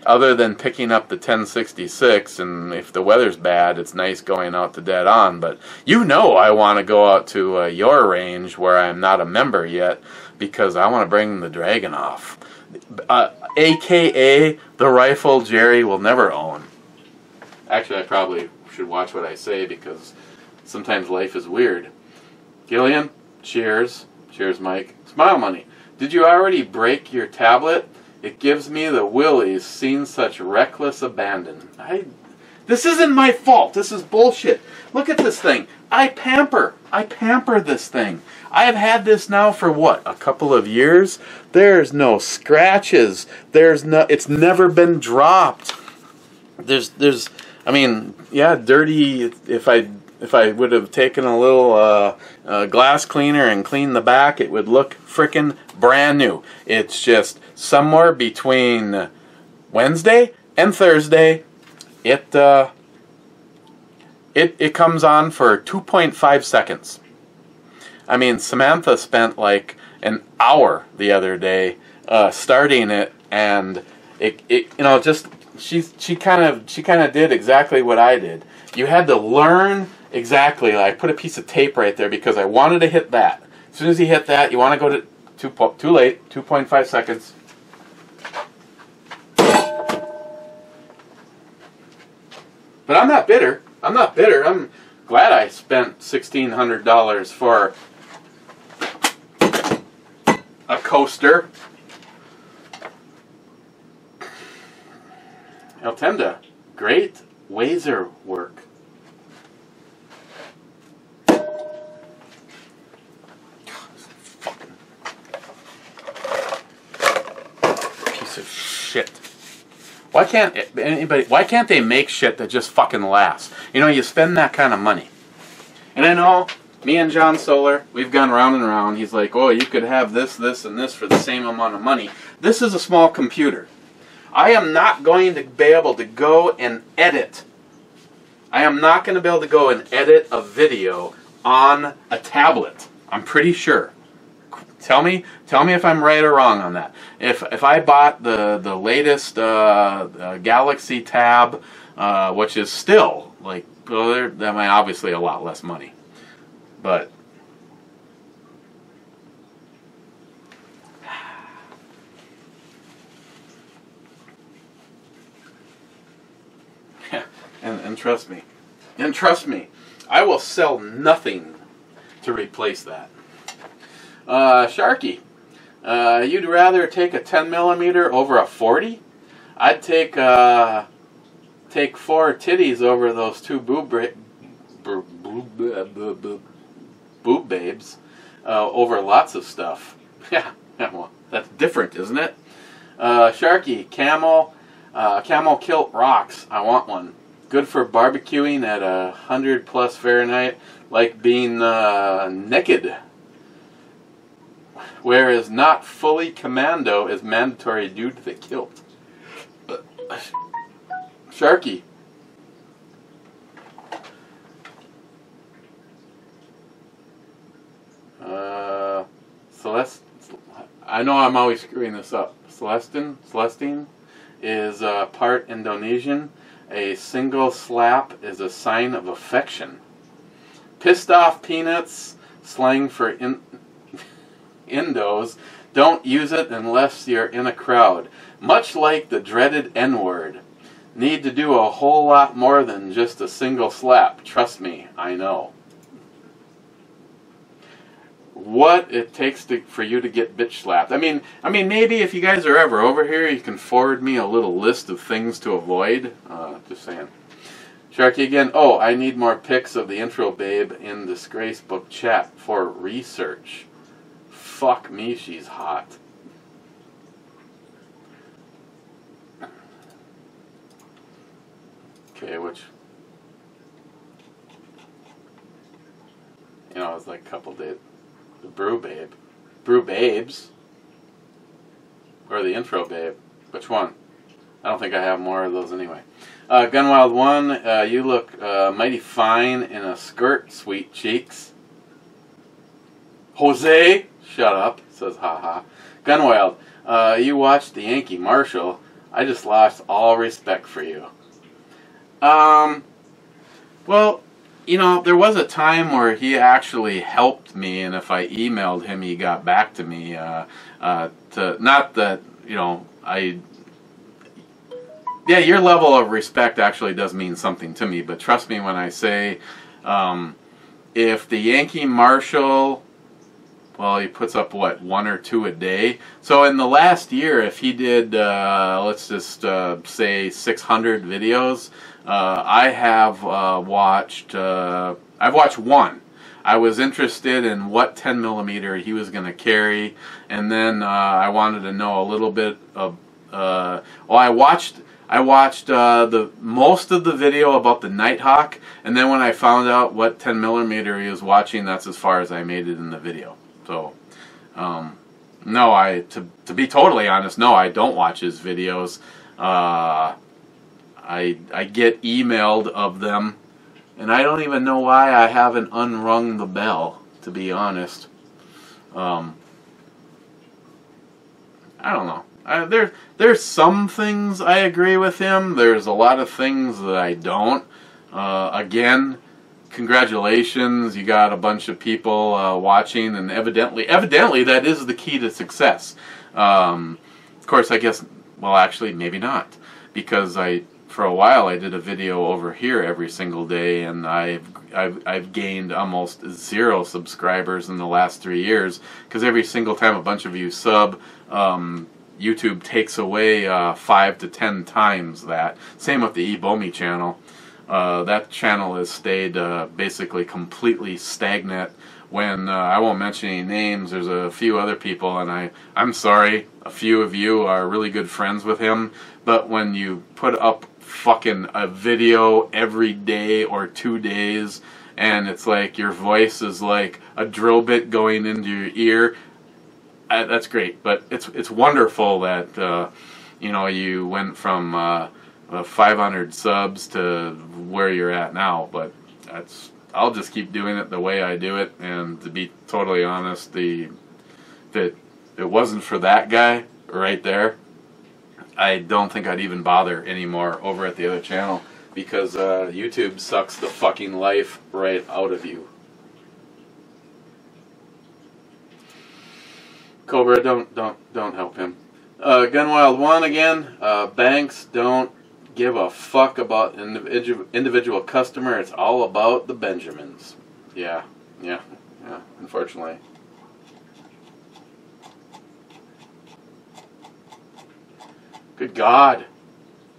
[SPEAKER 2] other than picking up the 1066, and if the weather's bad, it's nice going out to Dead On. But you know I want to go out to your range where I'm not a member yet because I want to bring the Dragunov, a.k.a. the rifle Jerry will never own. Actually, I probably should watch what I say because sometimes life is weird. Gillian, cheers. Cheers, Mike. Smile Money. Did you already break your tablet? It gives me the willies seeing such reckless abandon. This isn't my fault. This is bullshit. Look at this thing. I pamper this thing. I have had this now for what, a couple of years? There's no scratches. It's never been dropped. I mean, yeah, dirty. If I would have taken a little glass cleaner and cleaned the back, it would look frickin' brand new. It's just somewhere between Wednesday and Thursday. It comes on for 2.5 seconds. I mean, Samantha spent like an hour the other day starting it, and she kind of did exactly what I did. You had to learn exactly. I put a piece of tape right there because I wanted to hit that. As soon as you hit that, you want to go to too late. 2.5 seconds. But I'm not bitter. I'm glad I spent $1,600 for a coaster. Altenda, great Wazer work. Fucking piece of shit. Why can't they make shit that just fucking lasts? You know, you spend that kind of money. And I know, me and John Solar, we've gone round and round. He's like, oh, you could have this, this, and this for the same amount of money. This is a small computer. I am not going to be able to go and edit. I am not going to be able to go and edit a video on a tablet. I'm pretty sure. Tell me if I'm right or wrong on that. If I bought the latest Galaxy Tab, which is still like, well, that might obviously a lot less money, but and trust me, I will sell nothing to replace that. Sharky, you'd rather take a 10mm over a 40? I'd take 4 titties over those 2 boob babes over lots of stuff. Yeah, well, that's different, isn't it? Sharky, camel kilt rocks. I want one. Good for barbecuing at 100+ Fahrenheit, like being naked. Whereas not fully commando is mandatory due to the kilt. Sharky. Celeste. I know I'm always screwing this up. Celestine is part Indonesian. A single slap is a sign of affection. Pissed off peanuts, slang for Indos, don't use it unless you're in a crowd. Much like the dreaded N-word. Need to do a whole lot more than just a single slap. Trust me, I know. What it takes for you to get bitch slapped. I mean, maybe if you guys are ever over here, you can forward me a little list of things to avoid. Just saying. Sharky again. Oh, I need more pics of the intro babe in Disgrace Book chat for research. Fuck me, she's hot. Okay, which, you know, it's like a couple days. The Brew Babe. Brew Babes. Or the intro, babe. Which one? I don't think I have more of those anyway. Gunwild 1, you look mighty fine in a skirt, sweet cheeks. Jose, shut up, says haha. Gunwild, you watched the Yankee Marshal. I just lost all respect for you. Well, you know, there was a time where he actually helped me, and if I emailed him, he got back to me. Not that, you know, yeah, your level of respect actually does mean something to me, but trust me when I say, if the Yankee Marshal, well, he puts up, what, 1 or 2 a day? So in the last year, if he did, let's just say 600 videos, I've watched 1. I was interested in what 10mm he was going to carry, and then I wanted to know a little bit of, well, I watched the most of the video about the Nighthawk, and then when I found out what 10mm he was watching, that's as far as I made it in the video. So, no, to be totally honest, no, I don't watch his videos. I get emailed of them, and I don't even know why I haven't unrung the bell, to be honest. I don't know. There's some things I agree with him. There's a lot of things that I don't. Again, congratulations, you got a bunch of people watching, and evidently that is the key to success. Of course, I guess, well, actually, maybe not, because for a while I did a video over here every single day, and I've gained almost 0 subscribers in the last 3 years, because every single time a bunch of you sub, YouTube takes away 5 to 10 times that. Same with the Ebomi channel. That channel has stayed basically completely stagnant. When I won't mention any names, there's a few other people, and I'm sorry, a few of you are really good friends with him, but when you put up fucking a video every day or 2 days, and it's like your voice is like a drill bit going into your ear, that's great. But it's wonderful that you know, you went from 500 subs to where you're at now. But I'll just keep doing it the way I do it. And to be totally honest, if it wasn't for that guy right there, I don't think I'd even bother anymore over at the other channel, because YouTube sucks the fucking life right out of you. Cobra, don't help him. Gunwild 1 again. Banks don't give a fuck about individual customer. It's all about the Benjamins. Yeah, unfortunately. Good God.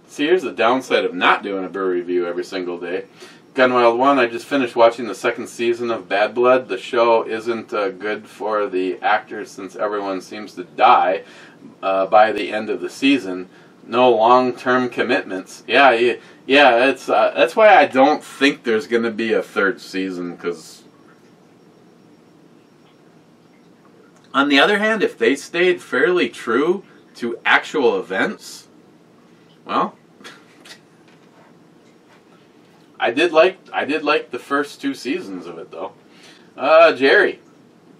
[SPEAKER 2] See, here's the downside of not doing a brew review every single day. Gunwild 1, I just finished watching the 2nd season of Bad Blood. The show isn't good for the actors since everyone seems to die by the end of the season. No long-term commitments. Yeah, that's why I don't think there's going to be a 3rd season, because on the other hand, if they stayed fairly true to actual events, well, I did like the first 2 seasons of it, though. Jerry,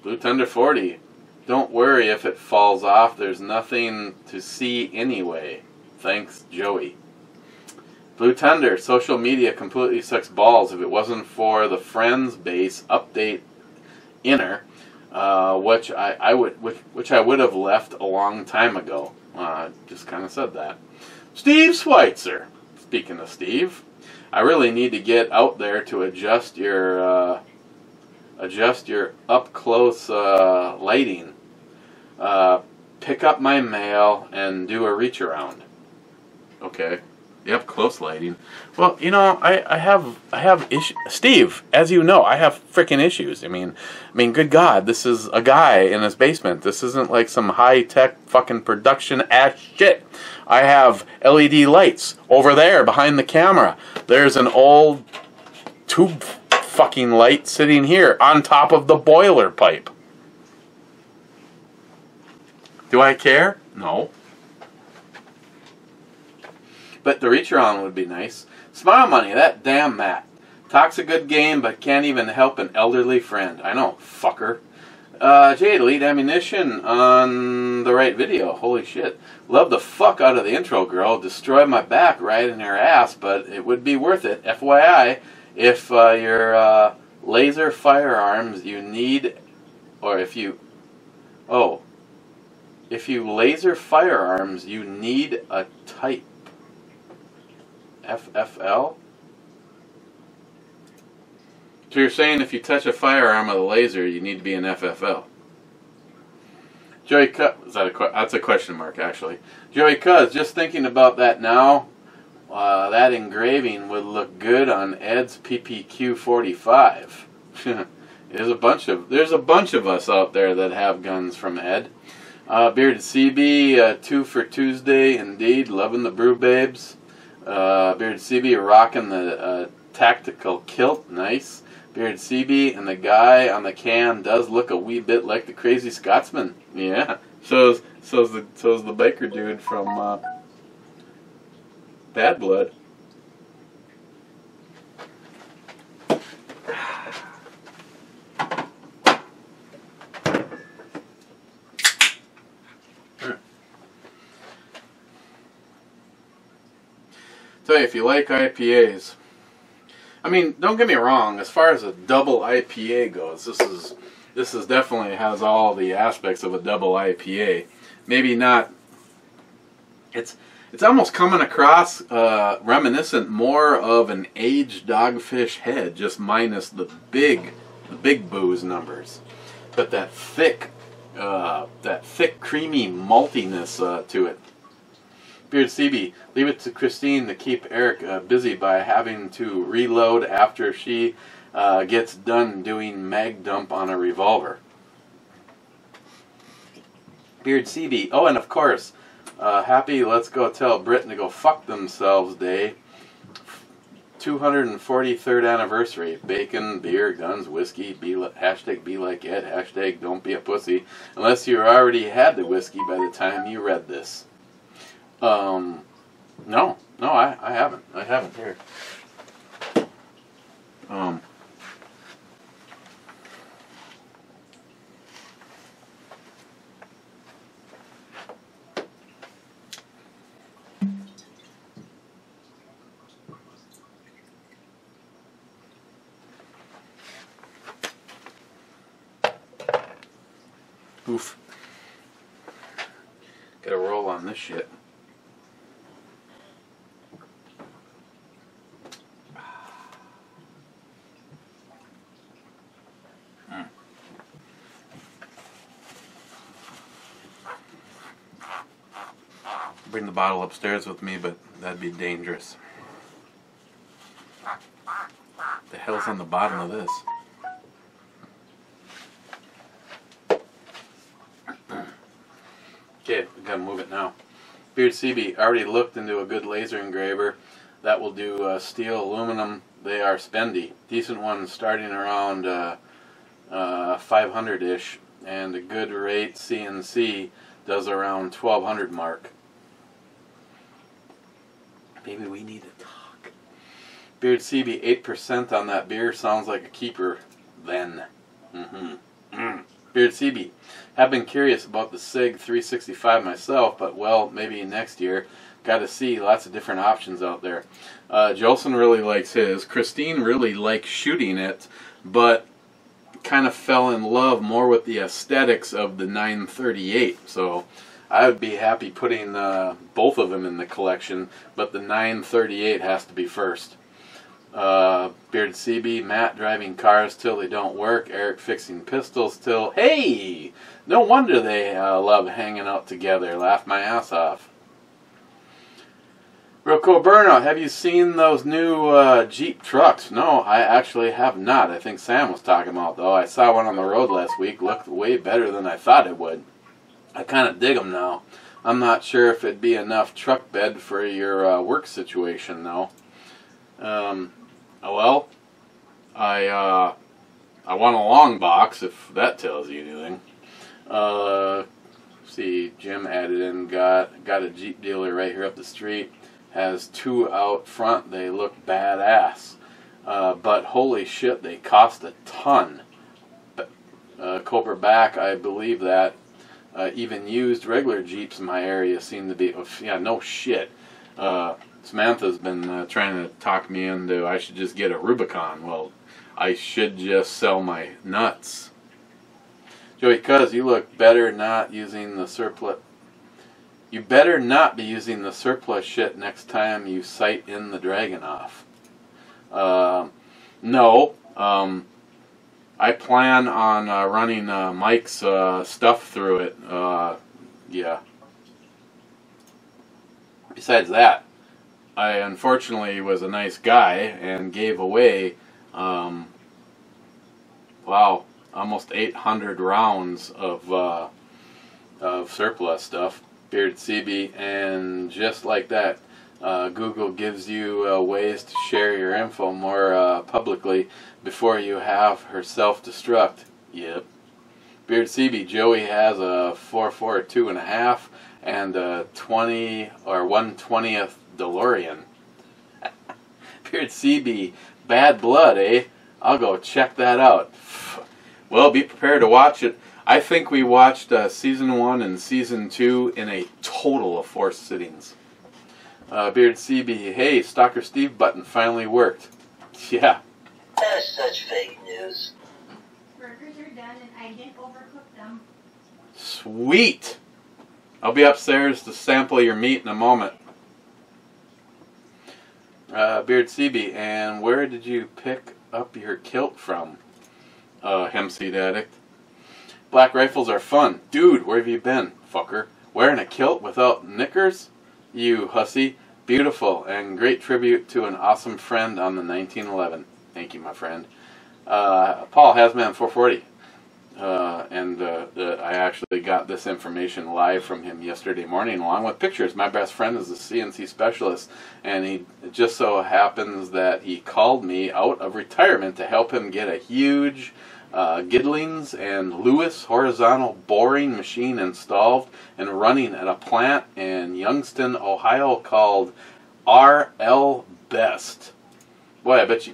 [SPEAKER 2] Blue Thunder 40. Don't worry if it falls off. There's nothing to see anyway. Thanks, Joey. Blue Thunder, social media completely sucks balls. If it wasn't for the Friends base update inner, which I would have left a long time ago. Just kind of said that. Steve Schweitzer. Speaking of Steve, I really need to get out there to adjust your up close lighting. Pick up my mail and do a reach around. Okay. The up close lighting. Well, you know, I have issues. Steve, as you know, I have freaking issues. I mean, good God, this is a guy in his basement. This isn't like some high tech fucking production ass shit. I have LED lights over there behind the camera. There's an old tube fucking light sitting here on top of the boiler pipe. Do I care? No. But the reach-around would be nice. Smile Money, that damn Matt. Talks a good game, but can't even help an elderly friend. I know, fucker. Jade, Elite Ammunition on the right video. Holy shit. Love the fuck out of the intro, girl. Destroy my back right in her ass, but it would be worth it. FYI, if your laser firearms you need, or if you laser firearms you need a type. FFL? So you're saying if you touch a firearm with a laser, you need to be an FFL. Joey Cuz, that's a question mark actually. Joey Cuz, just thinking about that now, that engraving would look good on Ed's PPQ 45. There's a bunch of us out there that have guns from Ed. Bearded CB, 2 for Tuesday, indeed, loving the brew babes. Bearded CB rocking the tactical kilt, nice. Bearded CB, and the guy on the can does look a wee bit like the Crazy Scotsman. Yeah, so's the biker dude from Bad Blood. Tell you, if you like IPAs, I mean, don't get me wrong. As far as a double IPA goes, this is definitely has all the aspects of a double IPA. Maybe not. It's almost coming across reminiscent more of an aged Dogfish Head, just minus the big booze numbers. But that thick creamy maltiness to it. Beard CB, leave it to Christine to keep Eric busy by having to reload after she gets done doing mag dump on a revolver. Beard CB, oh, and of course, happy Let's Go Tell Britain to Go Fuck Themselves Day, 243rd anniversary. Bacon, beer, guns, whiskey, hashtag be like Ed, hashtag don't be a pussy, unless you already had the whiskey by the time you read this. No, I haven't. I haven't here. Oof. Gotta roll on this shit. Bring the bottle upstairs with me, but that'd be dangerous. The hell's on the bottom of this? Okay, we gotta move it now. Beard CB, already looked into a good laser engraver that will do steel, aluminum. They are spendy. Decent ones starting around 500-ish, and a good rate CNC does around 1200 mark. Maybe we need to talk. Beard CB, 8% on that beer sounds like a keeper then. Beard CB, have been curious about the SIG 365 myself, but well, maybe next year. Got to see lots of different options out there. Jolson really likes his. Christine really likes shooting it, but kind of fell in love more with the aesthetics of the 938. So I would be happy putting both of them in the collection, but the 938 has to be first. Bearded CB, Matt driving cars till they don't work, Eric fixing pistols till, hey! No wonder they love hanging out together. Laugh my ass off. Rocco Burnout, have you seen those new Jeep trucks? No, I actually have not. I think Sam was talking about, though. I saw one on the road last week. Looked way better than I thought it would. I kind of dig them now. I'm not sure if it'd be enough truck bed for your work situation, though. Well, I want a long box, if that tells you anything. See, Jim added in, got a Jeep dealer right here up the street. has 2 out front. They look badass. But holy shit, they cost a ton. Cobra back, I believe that. Even used regular Jeeps in my area seem to be, yeah, no shit. Samantha's been trying to talk me into I should just get a Rubicon. Well, I should just sell my nuts. Joey, cuz you look better not using the surplus. You better not be using the surplus shit next time you sight in the Dragunov. No. I plan on running Mike's stuff through it. Yeah. Besides that, I unfortunately was a nice guy and gave away, wow, almost 800 rounds of surplus stuff, Bearded CB, and just like that, Google gives you ways to share your info more publicly before you have her self-destruct. Yep. Bearded CB, Joey has a 442.5 and a 20 or 1/20th DeLorean. Bearded CB, bad blood, eh? I'll go check that out. Well, be prepared to watch it. I think we watched Season 1 and Season 2 in a total of 4 sittings. Bearded CB, hey, Stalker Steve button finally worked. Yeah.
[SPEAKER 4] That is such fake news.
[SPEAKER 5] Burgers are done and I didn't overcook them.
[SPEAKER 2] Sweet! I'll be upstairs to sample your meat in a moment. Bearded CB, and where did you pick up your kilt from? Hempseed Addict. Black rifles are fun. Dude, where have you been, fucker? Wearing a kilt without knickers? You hussy. Beautiful and great tribute to an awesome friend on the 1911. Thank you, my friend. Paul Hasman 440. I actually got this information live from him yesterday morning along with pictures. My best friend is a CNC specialist, and it just so happens that he called me out of retirement to help him get a huge Gidlings and Lewis horizontal boring machine installed and running at a plant in Youngstown, Ohio called RL Best. Boy, I bet you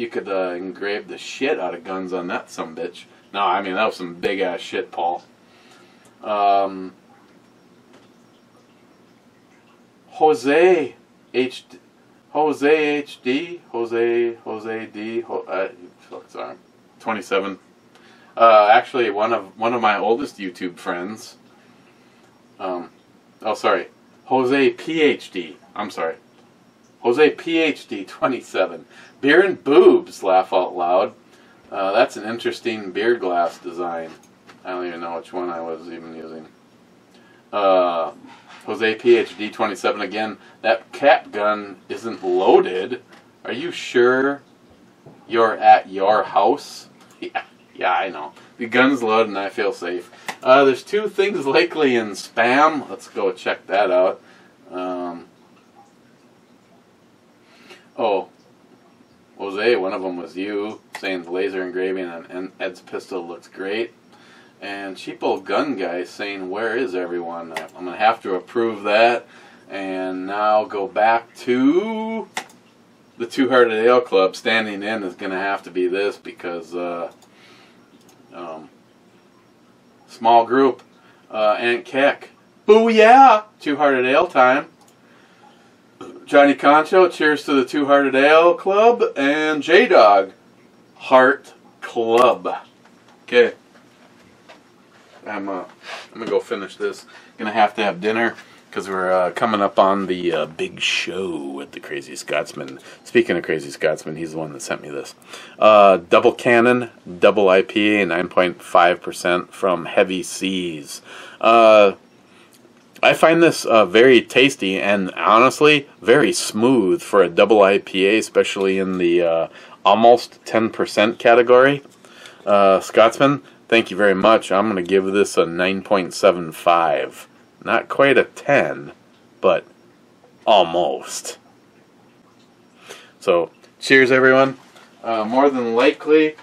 [SPEAKER 2] could engrave the shit out of guns on that sumbitch. No, I mean, that was some big ass shit, Paul. Jose HD, Jose D, sorry, 27. Actually, one of my oldest YouTube friends. Jose PhD. I'm sorry, Jose PhD 27. Beer and boobs, laugh out loud. That's an interesting beer glass design. I don't even know which one I was even using. Jose PhD 27 again. That cap gun isn't loaded. Are you sure you're at your house? Yeah, I know. The gun's loaded and I feel safe. There's 2 things likely in spam. Let's go check that out. Oh, Jose, one of them was you, saying the laser engraving on Ed's pistol looks great. And Cheap Old Gun Guy saying, where is everyone? I'm going to have to approve that. And now go back to the Two Hearted Ale Club. Standing in is going to have to be this because small group. Aunt Keck. Booyah! Two Hearted Ale time. Johnny Concho, cheers to the Two Hearted Ale Club. And J-Dog, Heart Club. Okay. I'm gonna go finish this. Gonna have to have dinner because we're coming up on the big show with the Crazy Scotsman. Speaking of Crazy Scotsman, he's the one that sent me this. Double Cannon, double IPA, 9.5% from Heavy Seas. I find this very tasty and honestly very smooth for a double IPA, especially in the almost 10% category. Scotsman, thank you very much. I'm going to give this a 9.75. Not quite a 10, but almost. So, cheers everyone. More than likely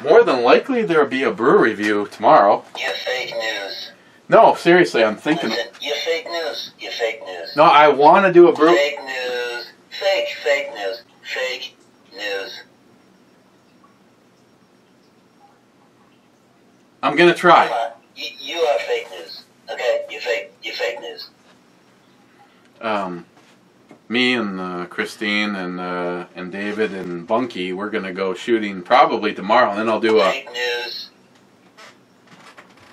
[SPEAKER 2] there will be a brew review tomorrow.
[SPEAKER 4] You fake news.
[SPEAKER 2] No, seriously, I'm thinking.
[SPEAKER 4] You fake news. You fake news.
[SPEAKER 2] No, I want to do a brew.
[SPEAKER 4] Fake news. Fake news. Fake news.
[SPEAKER 2] I'm gonna
[SPEAKER 4] Come
[SPEAKER 2] try.
[SPEAKER 4] on. You are fake news. Okay? You fake news.
[SPEAKER 2] Me and Christine and David and Bunky, we're gonna go shooting probably tomorrow, and then I'll do a.
[SPEAKER 4] Fake news.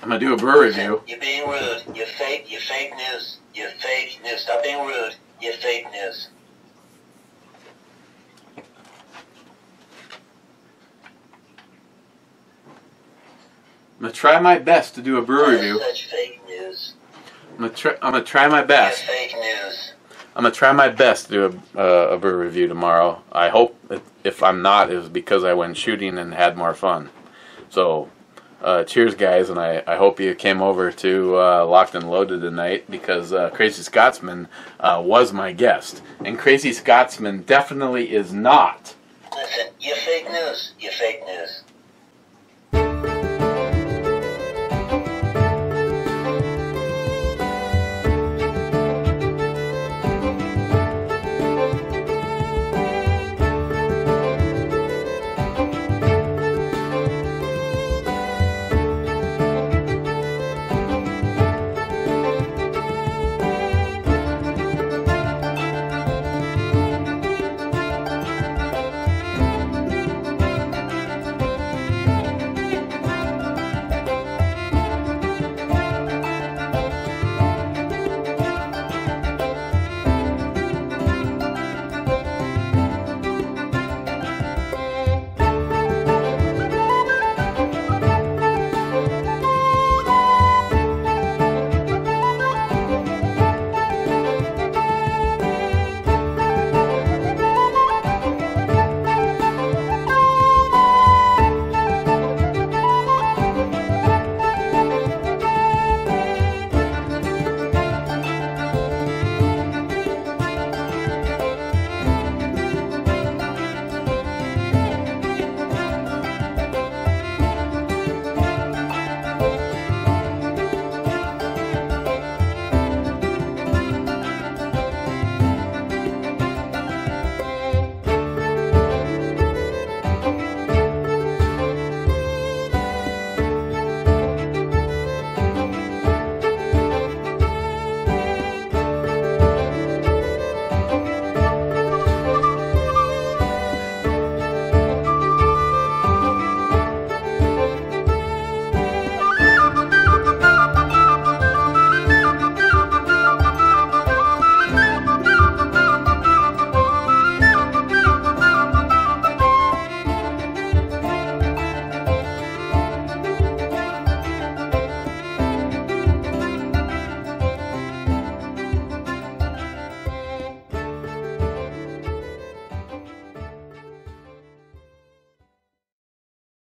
[SPEAKER 2] I'm gonna do a brew review.
[SPEAKER 4] You're being rude. You're fake news. You're fake news. Stop being rude. You're fake news.
[SPEAKER 2] I'm gonna try my best to do a brew
[SPEAKER 4] You're
[SPEAKER 2] review.
[SPEAKER 4] such fake news.
[SPEAKER 2] I'm gonna try my
[SPEAKER 4] You're
[SPEAKER 2] best.
[SPEAKER 4] fake news.
[SPEAKER 2] I'm gonna try my best to do a brew review tomorrow. I hope if I'm not, it was because I went shooting and had more fun. So, cheers, guys, and I hope you came over to Locked and Loaded tonight because Crazy Scotsman was my guest, and Crazy Scotsman definitely is not.
[SPEAKER 4] Listen, you're fake news. You're fake news.